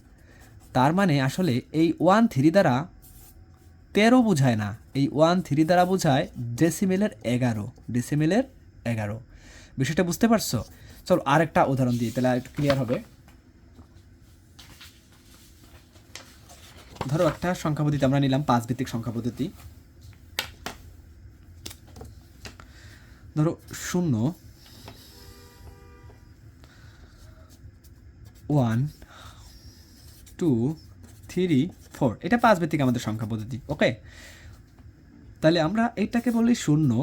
তার মানে আসলে এই 1 3 দ্বারা 13 বোঝায় না, এই 1 3 দ্বারা বোঝায় ডেসিমেলের 11। ডেসিমেলের 11। বিষয়টা বুঝতে পারছো? চলো আরেকটা উদাহরণ দিই, তাহলে একটু ক্লিয়ার হবে। ধরো একটা সংখ্যা পদ্ধতি আমরা নিলাম 5 ভিত্তিক সংখ্যা পদ্ধতি। ধরো 0 1 2 3 4, এটা 5 ভিত্তিক আমাদের সংখ্যা পদ্ধতি। ওকে, তাহলে আমরা এটাকে বলি 0,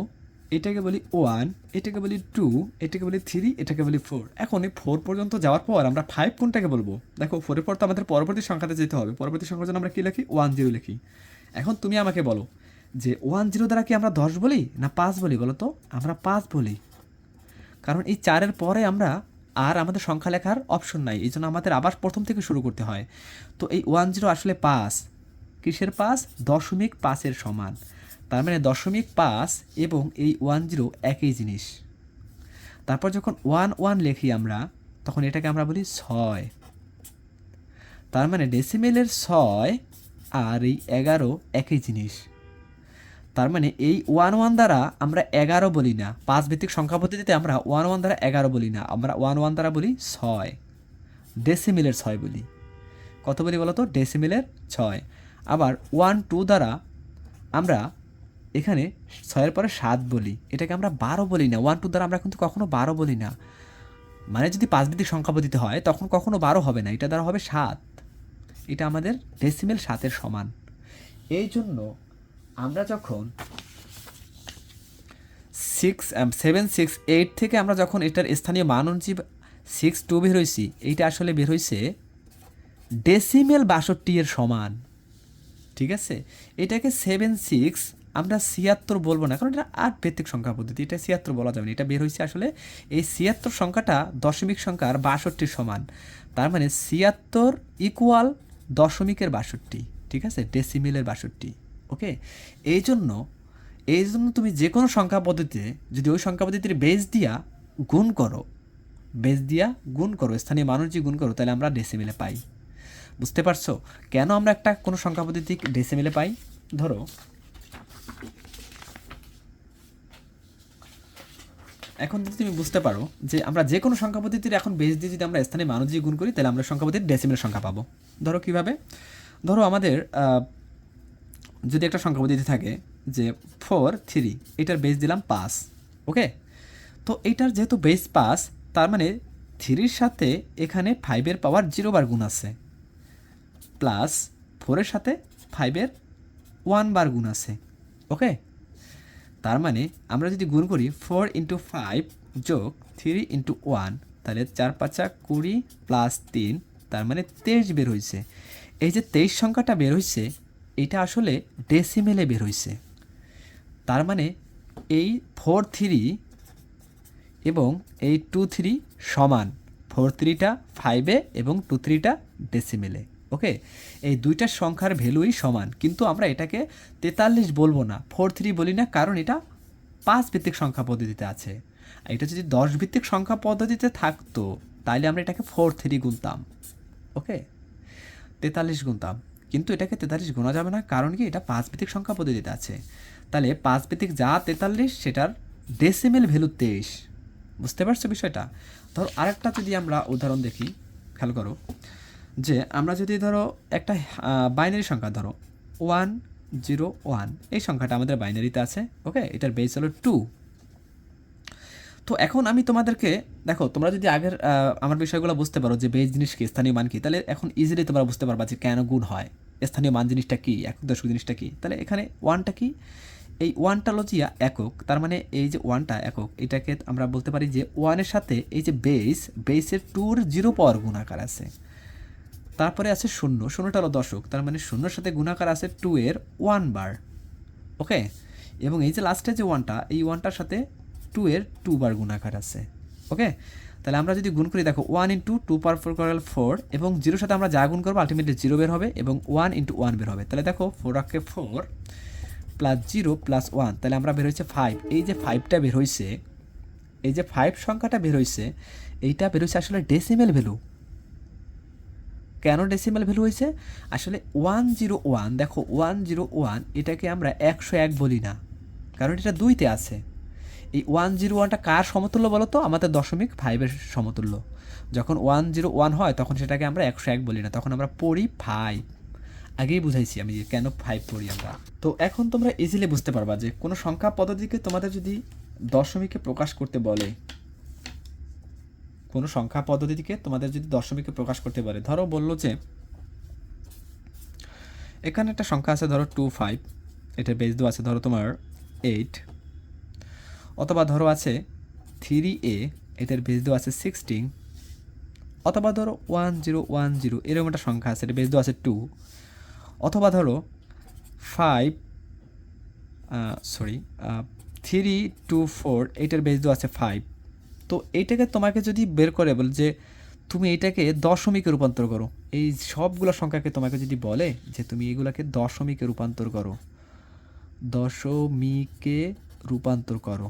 এটাকে বলি 1, এটাকে বলি 2, এটাকে বলি 3, এটাকে বলি 4। এখন এই 4 পর্যন্ত যাওয়ার পর আমরা 5 কোনটাকে বলবো? দেখো 4 এর পর তো আমাদের পরবর্তী সংখ্যাতে যেতে হবে। পরবর্তী সংখ্যার জন্য আমরা কী লিখি? 1 0 লিখি। এখন তুমি আমাকে বলো যে 1 0 দ্বারা কি আমরা 10 বলি না 5 বলি? বলো তো। আমরা 5 বলি, কারণ এই 4-এর পরে আমরা আর আমাদের সংখ্যা লেখার অপশন নাই, এই জন্য আমাদের আবার প্রথম থেকে শুরু করতে হয়। তো এই 1 0 আসলে 5, কিসের 5? 0.5-এর সমান। তার মানে 0.5 এবং এই 1 0 একই জিনিস। তারপর যখন 1 1 লিখি আমরা, তখন এটাকে আমরা বলি 6। তার মানে ডেসিমেলের 6 আর এই 11 একই জিনিস। তার মানে এই 1 1 দ্বারা আমরা 11 বলি না। 5 ভিত্তিক সংখ্যা পদ্ধতিতে আমরা 1 1 দ্বারা 11 বলি না, আমরা 1 1 দ্বারা বলি 6, ডেসিমেলের 6 বলি। কত বলি বলো তো? ডেসিমেলের 6। আবার 1 2 দ্বারা আমরা এখানে 6-এর পরে 7 বলি, এটাকে আমরা 12 বলি না। 1 2 দ্বারা আমরা কিন্তু কখনো 12 বলি না। মানে যদি 5 ভিত্তিক সংখ্যা পদ্ধতি হয় তখন কখনো 12 হবে না, এটা দ্বারা হবে 7। এটা আমাদের ডেসিমেল 7-এর সমান। এই জন্য আমরা যখন 7 6 8 থেকে আমরা যখন এটার স্থানীয় মান অনুযায়ী 6 2 বের হয়েছি, এইটা আসলে বের হয়েছে ডেসিমেল 62-এর সমান। ঠিক আছে, এটাকে 7 6 আমরা 76 বলবো না, কারণ এটা 8 ভিত্তিক সংখ্যা পদ্ধতি, এটা 76 বলা যাবে না। এটা বের হয়েছে আসলে এই 76 সংখ্যাটা দশমিক সংখ্যার 62-র সমান। তার মানে 76 ইকুয়াল দশমিকের 62। ঠিক আছে, ডেসিমেলের 62। ওকে, এই জন্য তুমি যে কোনো সংখ্যা পদ্ধতিতে যদি ওই সংখ্যা পদ্ধতির বেস দিয়া গুণ করো, স্থানীয় মান অনুযায়ী গুণ করো, তাহলে আমরা ডেসিমেলে পাই। বুঝতে পারছো কেন আমরা একটা কোনো সংখ্যা পদ্ধতি ডেসিমেলে পাই? ধরো এখন যদি তুমি বুঝতে পারো যে আমরা যে কোনো সংখ্যা পদ্ধতির এখন বেস দিয়ে যদি আমরা স্থানীয় মান অনুযায়ী গুণ করি, তাহলে আমরা সংখ্যা পদ্ধতির ডেসিমেল সংখ্যা পাবো। ধরো কিভাবে? ধরো আমাদের যদি একটা সংখ্যা পদ্ধতি থাকে যে 4 3, এটার বেস দিলাম 5। ওকে, তো এইটার যেহেতু বেস 5, তার মানে 3-র সাথে এখানে 5-এর পাওয়ার 0 বার গুণ আছে, প্লাস 4-এর সাথে 5-এর 1 বার গুণ আছে। ওকে, তার মানে আমরা যদি গুণ করি 4 × 5 যোগ 3 × 1, তাহলে 4 5 20 প্লাস 3, তার মানে 23 বের হয়েছে। এই যে 23 সংখ্যাটা বের হয়েছে, এটা আসলে ডেসিমেলে বের হয়েছে। তার মানে এই 4 3 এবং এই 2 3 সমান, 4 3টা 5-এ এবং 2 3টা ডেসিমেলে। ওকে, এই দুইটা সংখ্যার ভ্যালুই সমান, কিন্তু আমরা এটাকে 43 বলবো না, 4 3 বলি না, কারণ এটা 5 ভিত্তিক সংখ্যা পদ্ধতিতে আছে। এটা যদি 10 ভিত্তিক সংখ্যা পদ্ধতিতে থাকতো, তাহলে আমরা এটাকে 4 3 গুনতাম। ওকে, 43 গুনতাম, কিন্তু এটাকে 43 গোনা যাবে না, কারণ কি? এটা 5 ভিত্তিক সংখ্যা পদ্ধতিতে আছে। তাহলে 5 ভিত্তিক যা 43, সেটার ডেসিমেল ভ্যালু 23। বুঝতে পারছো বিষয়টা? ধরো আরেকটা যদি আমরা উদাহরণ দেখি, খেয়াল করো যে আমরা যদি ধরো একটা বাইনারি সংখ্যা, ধরো 1 0 1, এই সংখ্যাটা আমাদের বাইনারিতে আছে। ওকে, এটার বেস হলো 2। তো এখন আমি তোমাদেরকে দেখো, তোমরা যদি আগের আমার বিষয়গুলো বুঝতে পারো যে বেস জিনিস কি, স্থানীয় মান কি, তাহলে এখন ইজিলি তোমরা বুঝতে পারবা যে কেন গুণ হয়, স্থানীয় মান জিনিসটা কি, একক দশক জিনিসটা কি। তাহলে এখানে 1টা কি? এই 1টা লজিয়া একক, তার মানে এই যে 1টা একক, এটাকে আমরা বলতে পারি যে 1-এর সাথে এই যে বেসের 2-র 0 পাওয়ার গুণাকার আছে। তারপরে আছে 0, 0টা হলো দশক, তার মানে 0-এর সাথে গুণাকার আছে 2-এর 1 বার। ওকে, এবং এই যে লাস্টে যে 1টা, এই 1টার সাথে 2-এর 2 বার গুণাকার আছে। ওকে, তাহলে আমরা যদি গুণ করি, দেখো 1 × 2 পাওয়ার 4 করলে 4, এবং 0-এর সাথে আমরা যা গুণ করবো আলটিমেটলি 0 বের হবে, এবং 1 × 1 বের হবে। তাহলে দেখো 4 প্লাস 0 প্লাস 1, তাহলে আমরা বের হয়েছে 5। এই যে 5টা বের হয়েছে, এই যে 5 সংখ্যাটা বের হয়েছে, এইটা বের হয়েছে আসলে ডেসিমেল ভ্যালু। কেন ডেসিমেল ভ্যালু হয়েছে? আসলে 101, দেখো 101, এটাকে আমরা 101 বলি না, কারণ এটা 2-তে আছে। এই 101টা কার সমতুল্য বলো তো? আমাদের 0.5-এর সমতুল্য। যখন 101 হয় তখন সেটাকে আমরা 101 বলি না, তখন আমরা পড়ি 5। আগেই বুঝাইছি আমি যে কেন 5 করি আমরা। তো এখন তোমরা ইজিলি বুঝতে পারবা যে কোনো সংখ্যা পদ্ধতিকে তোমাদের যদি দশমিকে প্রকাশ করতে বলে, কোনো সংখ্যা পদ্ধতিকে তোমাদের যদি দশমিকে প্রকাশ করতে বলে, ধরো বললো যে এখানে একটা সংখ্যা আছে ধরো 2 5, এটার বেস দেওয়া আছে ধরো তোমার 8, অথবা ধরো আছে 3a, এটার বেস দেওয়া আছে 16, অথবা ধরো 1 0 1 0 এরকম একটা সংখ্যা আছে, এটা বেস দেওয়া আছে 2, অথবা ধরো 5 3 2 4, এটার বেস দেওয়া আছে 5। তো এইটাকে তোমাকে যদি বের করে বলে যে তুমি এইটাকে দশমিকে রূপান্তর করো, এই সবগুলো সংখ্যাকে তোমাকে যদি বলে যে তুমি এগুলোকে দশমিকে রূপান্তর করো, দশমিকে রূপান্তর করো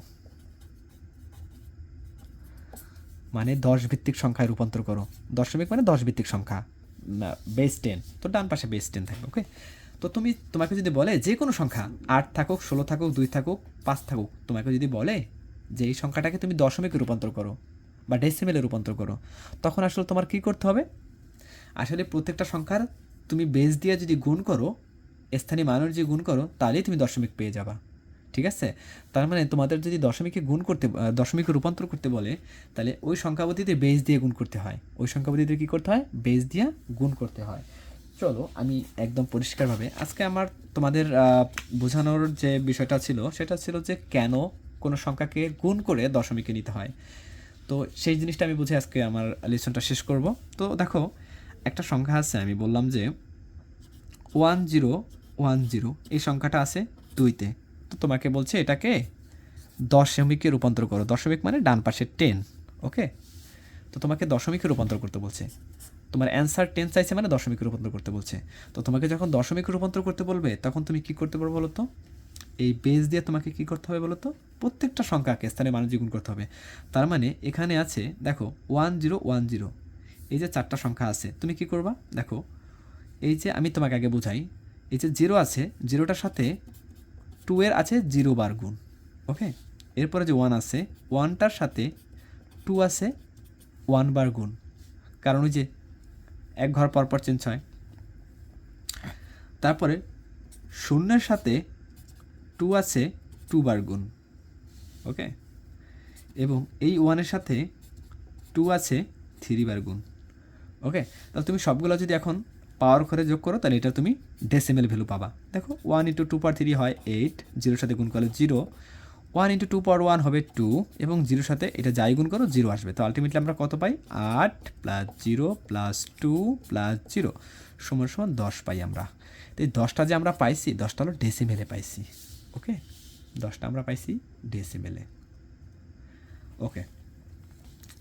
মানে 10 ভিত্তিক সংখ্যায় রূপান্তর করো। দশমিক মানে 10 ভিত্তিক সংখ্যা, বেস 10, তো ডান পাশে বেস 10 থাকবে। ওকে, তো তোমাকে যদি বলে যে কোনো সংখ্যা 8 থাকুক, 16 থাকুক, 2 থাকুক, 5 থাকুক, তোমাকে যদি বলে যে এই সংখ্যাটাকে তুমি দশমিকে রূপান্তর করো বা ডেসিমেলে রূপান্তর করো, তখন আসলে তোমার কী করতে হবে? আসলে প্রত্যেকটা সংখ্যার তুমি বেস দিয়ে যদি গুণ করো, স্থানীয় মানের যে গুণ করো, তাহলেই তুমি দশমিক পেয়ে যাবা। ঠিক আছে, তার মানে তোমাদের যদি দশমিকে রূপান্তর করতে বলে, তাহলে ওই সংখ্যাপদ্ধতিতে বেস দিয়ে গুণ করতে হয়, ওই সংখ্যাপদ্ধতিতে কী করতে হয়? বেস দিয়ে গুণ করতে হয়। চলো আমি একদম পরিষ্কারভাবে আজকে আমার তোমাদের বোঝানোর যে বিষয়টা ছিল সেটা ছিল যে কেন কোনো সংখ্যাকে গুণ করে দশমিকে নিতে হয়। তো সেই জিনিসটা আমি বুঝে আজকে আমার লেসনটা শেষ করব। তো দেখো একটা সংখ্যা আছে, আমি বললাম যে 1010, এই সংখ্যাটা আছে 2তে। তো তোমাকে বলছে এটাকে দশমিকে রূপান্তর করো, দশমিক মানে ডান পাশে 10। ওকে, তো তোমাকে দশমিকে রূপান্তর করতে বলছে, তোমার অ্যান্সার 10 চাইছে মানে দশমিকে রূপান্তর করতে বলছে। তো তোমাকে যখন দশমিকে রূপান্তর করতে বলবে তখন তুমি কী করতে পারো বলো তো? এই বেস দিয়ে তোমাকে কী করতে হবে বলো তো? প্রত্যেকটা সংখ্যাকে স্থানে মানুষ গুণ করতে হবে। তার মানে এখানে আছে দেখো 1010, এই যে 4টা সংখ্যা আছে, তুমি কি করবা? দেখো এই যে আমি তোমাকে আগে বোঝাই, এই যে 0 আছে, 0টার সাথে 2 এর আছে 0 বার গুণ। ওকে, এরপরে যে 1 আছে, 1টার সাথে 2 আছে 1 বার গুণ, কারণ ওই যে এক ঘর পরপর চেঞ্জ হয়। তারপরে 0-এর সাথে 2 আছে 2 বার গুণ। ওকে, এবং এই 1-এর সাথে 2 আছে 3 বার গুণ। ওকে, তাহলে তুমি সবগুলো যদি এখন পাওয়ার করে যোগ করো, তাহলে এটা তুমি ডেসিমেল ভ্যালু পাবা। দেখো 1 × 2 পাওয়ার 3 হয় 8, 0-এর সাথে গুণ করলে 0, 1 × 2 পাওয়ার 1 হবে 2, এবং 0-এর সাথে এটা যাই গুণ করো 0 আসবে। তো আলটিমেটলি আমরা কত পাই? 8 + 0 + 2 + 0 = 10 পাই আমরা। তো এই 10টা যে আমরা পাইছি, 10টা হলো ডেসিমেলে পাইছি। ওকে, 10টা আমরা পাইছি ডেসিমেলে। ওকে,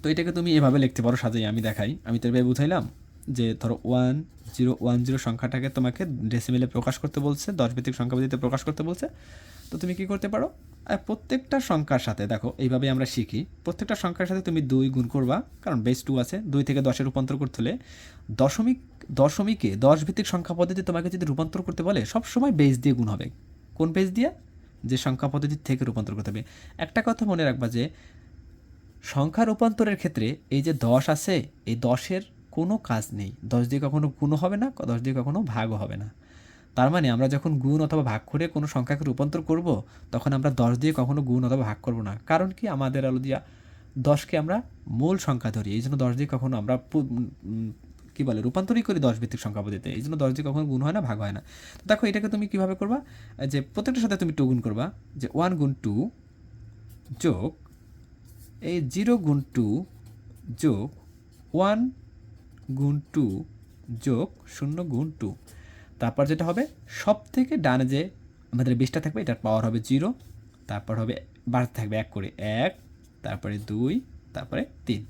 তো এটাকে তুমি এভাবে লিখতে পারো সাজাই, আমি দেখাই। আমি তো এভাবে বুঝাইলাম যে ধরো 1010 সংখ্যাটাকে তোমাকে ডেসিমেলে প্রকাশ করতে বলছে, 10 ভিত্তিক সংখ্যাপদ্ধতিতে প্রকাশ করতে বলছে। তো তুমি কি করতে পারো? প্রত্যেকটা সংখ্যার সাথে দেখো এইভাবে আমরা শিখি, প্রত্যেকটা সংখ্যার সাথে তুমি 2 গুণ করবা, কারণ বেস 2 আছে। 2 থেকে 10-এ রূপান্তর করতে হলে দশমিকে 10 ভিত্তিক সংখ্যা পদ্ধতি তোমাকে যদি রূপান্তর করতে বলে, সবসময় বেস দিয়ে গুণ হবে। কোন বেস দিয়ে? যে সংখ্যা পদ্ধতি থেকে রূপান্তর করতে হবে। একটা কথা মনে রাখবা যে সংখ্যা রূপান্তরের ক্ষেত্রে এই যে 10 আছে, এই 10-এর কোনো কাজ নেই। 10 দিয়ে কখনো গুণও হবে না, 10 দিয়ে কখনো ভাগও হবে না। তার মানে আমরা যখন গুণ অথবা ভাগ করে কোনো সংখ্যাকে রূপান্তর করব, তখন আমরা 10 দিয়ে কখনো গুণ অথবা ভাগ করব না। কারণ কি? আমাদের আলো দিয়া 10কে আমরা মূল সংখ্যা ধরি, এই জন্য 10 দিয়ে কখনো আমরা কী বলে রূপান্তরই করি 10 ভিত্তিক সংখ্যা পদ্ধতিতে, এই জন্য 10 দিয়ে কখনো গুণ হয় না, ভাগ হয় না। তো দেখো এটাকে তুমি কীভাবে করবা? যে প্রত্যেকটার সাথে তুমি 2 গুণ করবা, যে 1 × 2 যোগ এই 0 × 2 যোগ 1 × 2 যোগ 0 × 2। তারপর যেটা হবে, সব থেকে ডানে যে আমাদের 20টা থাকবে, এটার পাওয়ার হবে 0, তারপর হবে বাড়তে থাকবে 1 করে, 1, তারপরে 2, তারপরে 3।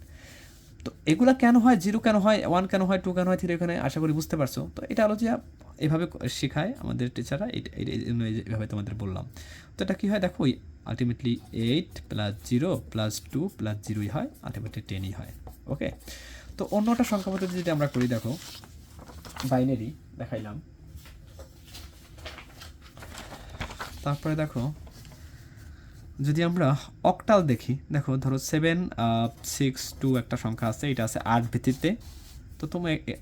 তো এগুলো কেন হয়? 0 কেন হয়, 1 কেন হয়, 2 কেন হয়, 3 এখানে আশা করি বুঝতে পারছো। তো এটা হলো যে এভাবে শেখায় আমাদের টিচাররা, এইভাবে তোমাদের বললাম। তো এটা কী হয় দেখো, ওই আলটিমেটলি 8 + 0 + 2 + 0 হয়, আলটিমেটলি 10 হয়। ওকে, তো অন্যটা সংখ্যা পদ্ধতি যদি আমরা করি, দেখো বাইনারি দেখাইলাম। তারপরে দেখো যদি আমরা অক্টাল দেখি, দেখো ধরো 762 একটা সংখ্যা আছে, এটা আছে 8 ভিত্তিতে। তো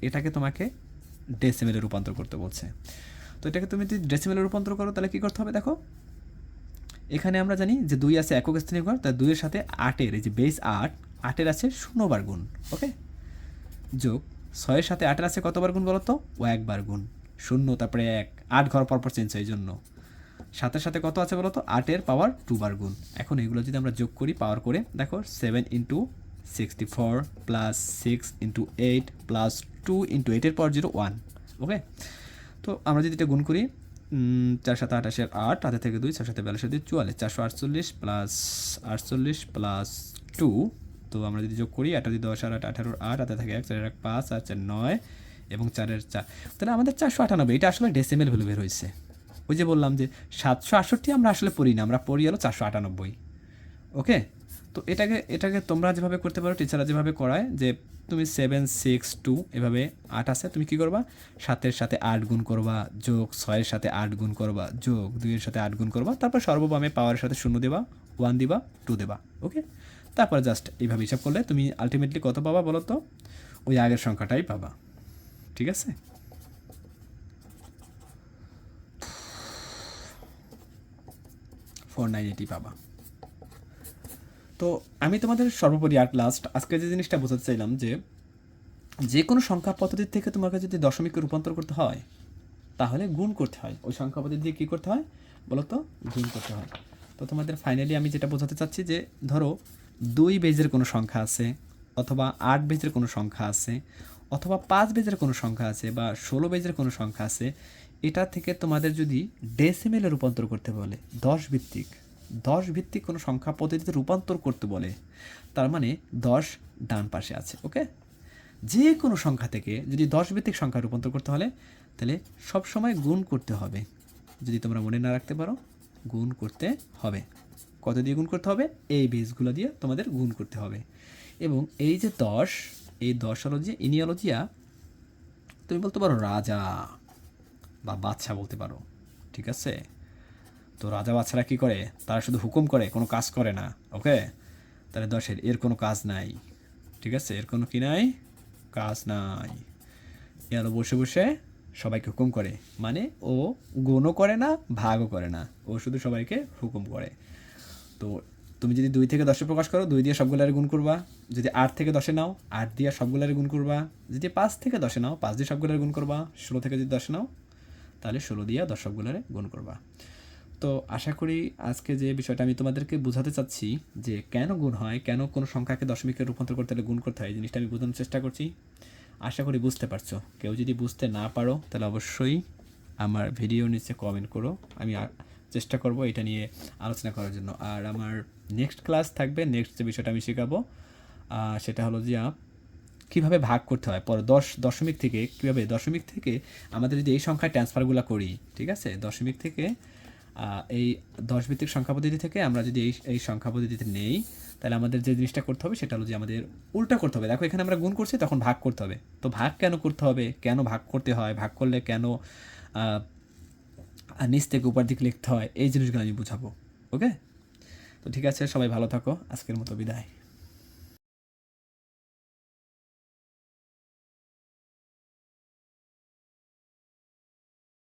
এটাকে তোমাকে ডেসিমেলে রূপান্তর করতে বলছে। তো এটাকে তুমি যদি ডেসিমেলে রূপান্তর করো তাহলে কী করতে হবে দেখো, এখানে আমরা জানি যে 2 আছে একক স্থানীয় ঘর, তাই 2 এর সাথে 8-এর এই যে বেস 8-এর আছে 0 বার গুণ, ওকে, যোগ 6-এর সাথে 8-এর আছে কতবার গুণ বলো তো, ও 1 বার গুণ, 0 তারপরে 1, 8 ঘর পরপর চেঞ্জ হয় এই জন্য। 7-এর সাথে কত আছে বলো তো, 8-এর পাওয়ার 2 বার গুণ। এখন এগুলো যদি আমরা যোগ করি পাওয়ার করে, দেখো 7 × 64 প্লাস 6 × 8 প্লাস 2 × 8-এর পাওয়ার 0 1, ওকে। তো আমরা যদি এটা গুণ করি, 4 7 28-এর 8, হাতে থেকে 2, 6 7 42-এর 2 44, 448 প্লাস 48 প্লাস 2, তো আমরা যদি যোগ করি, এটা যদি 10 আর 8 18-এর 8, হাতে থাকে 1, 4 1 5, আর 4 9 এবং 4-এর 4, তাহলে আমাদের 498, এটা আসলে ডেসিমেল ভ্যালু বের হয়েছে। ওই যে বললাম যে 768 আমরা আসলে পড়ি না, আমরা পড়ি হলো 498, ওকে। তো এটাকে তোমরা যেভাবে করতে পারো, টিচাররা যেভাবে করায়, যে তুমি 7 6 2 এভাবে 8 আছে, তুমি কী করবা, 7-এর সাথে 8 গুণ করবা, যোগ 6-এর সাথে 8 গুণ করবা, যোগ 2-এর সাথে 8 গুণ করবা, তারপর সর্ববামে পাওয়ারের সাথে 0 দেবা, 1 দিবা, 2 দেবা, ওকে। তারপর জাস্ট এইভাবে হিসাব করলে তুমি আলটিমেটলি কত পাবা বলো তো, ওই আগের সংখ্যাটাই পাবা, ঠিক আছে। ফোর 980 পাবা। তো আমি তোমাদের সর্বোপরি আজকে যে জিনিসটা বোঝাতে চাইলাম, যে কোনো সংখ্যা পদ্ধতির থেকে তোমাকে যদি দশমিকে রূপান্তর করতে হয় তাহলে গুণ করতে হয়, ওই সংখ্যা পদ্ধতি দিয়ে কী করতে হয় বলো তো, গুণ করতে হয়। তো তোমাদের ফাইনালি আমি যেটা বোঝাতে চাচ্ছি, যে ধরো 2 বেজের কোনো সংখ্যা আছে, অথবা 8 বেজের কোনো সংখ্যা আছে, অথবা 5 বেজের কোনো সংখ্যা আছে, বা 16 বেজের কোনো সংখ্যা আছে, এটা থেকে তোমাদের যদি ডেসিমেলে রূপান্তর করতে বলে, 10 ভিত্তিক কোনো সংখ্যা পদ্ধতিতে রূপান্তর করতে বলে, তার মানে 10 ডান পাশে আছে, ওকে। যে কোনো সংখ্যা থেকে যদি 10 ভিত্তিক সংখ্যা রূপান্তর করতে হলে তাহলে সবসময় গুণ করতে হবে। যদি তোমরা মনে না রাখতে পারো, গুণ করতে হবে। কত দিয়ে গুণ করতে হবে, এই বেসগুলো দিয়ে তোমাদের গুণ করতে হবে। এবং এই যে 10, এই 10 হলো যে ইনিওলজিয়া, তুমি বলতে পারো রাজা বা বাদশা বলতে পারো, ঠিক আছে। তো রাজা বাদশারা কী করে, তারা শুধু হুকুম করে, কোনো কাজ করে না, ওকে। তাহলে 10-এর এর কোনো কাজ নাই, ঠিক আছে, এর কোনো কি নাই, কাজ নাই। এ আলো বসে বসে সবাইকে হুকুম করে, মানে ও গুণও করে না, ভাগও করে না, ও শুধু সবাইকে হুকুম করে। তো তুমি যদি 2 থেকে 10-এ প্রকাশ করো, 2 দিয়ে সবগুলারে গুণ করবা। যদি 8 থেকে 10-এ নাও, 8 দিয়ে সবগুলারে গুণ করবা। যদি 5 থেকে 10-এ নাও, 5 দিয়ে সবগুলারে গুণ করবা। 16 থেকে যদি 10-এ নাও, তাহলে 16 দিয়ে 10 সবগুলারে গুণ করবা। তো আশা করি আজকে যে বিষয়টা আমি তোমাদেরকে বোঝাতে চাচ্ছি, যে কেন গুণ হয়, কেন কোনো সংখ্যাকে দশমিকে রূপান্তর করতে হলে গুণ করতে হয়, এই জিনিসটা আমি বোঝানোর চেষ্টা করছি। আশা করি বুঝতে পারছো। কেউ যদি বুঝতে না পারো তাহলে অবশ্যই আমার ভিডিও নিচে কমেন্ট করো, আমি চেষ্টা করব এটা নিয়ে আলোচনা করার জন্য। আর আমার নেক্সট ক্লাস থাকবে, নেক্সট যে বিষয়টা আমি শেখাবো সেটা হলো যে কীভাবে ভাগ করতে হয়, পরে দশমিক থেকে কীভাবে, দশমিক থেকে আমাদের যদি এই সংখ্যায় ট্রান্সফারগুলো করি, ঠিক আছে, দশমিক থেকে এই 10 ভিত্তিক সংখ্যা পদ্ধতি থেকে আমরা যদি এই সংখ্যা পদ্ধতিতে নেই, তাহলে আমাদের যে জিনিসটা করতে হবে সেটা হলো যে আমাদের উল্টা করতে হবে। দেখো এখানে আমরা গুণ করছি, তখন ভাগ করতে হবে। তো ভাগ কেন করতে হবে, কেন ভাগ করতে হয়, ভাগ করলে কেন নিচ থেকে উপর দিকে লিখতে হয়, এই জিনিসগুলো আমি বুঝাবো, ওকে। তো ঠিক আছে, সবাই ভালো থাকো, আজকের মতো বিদায়।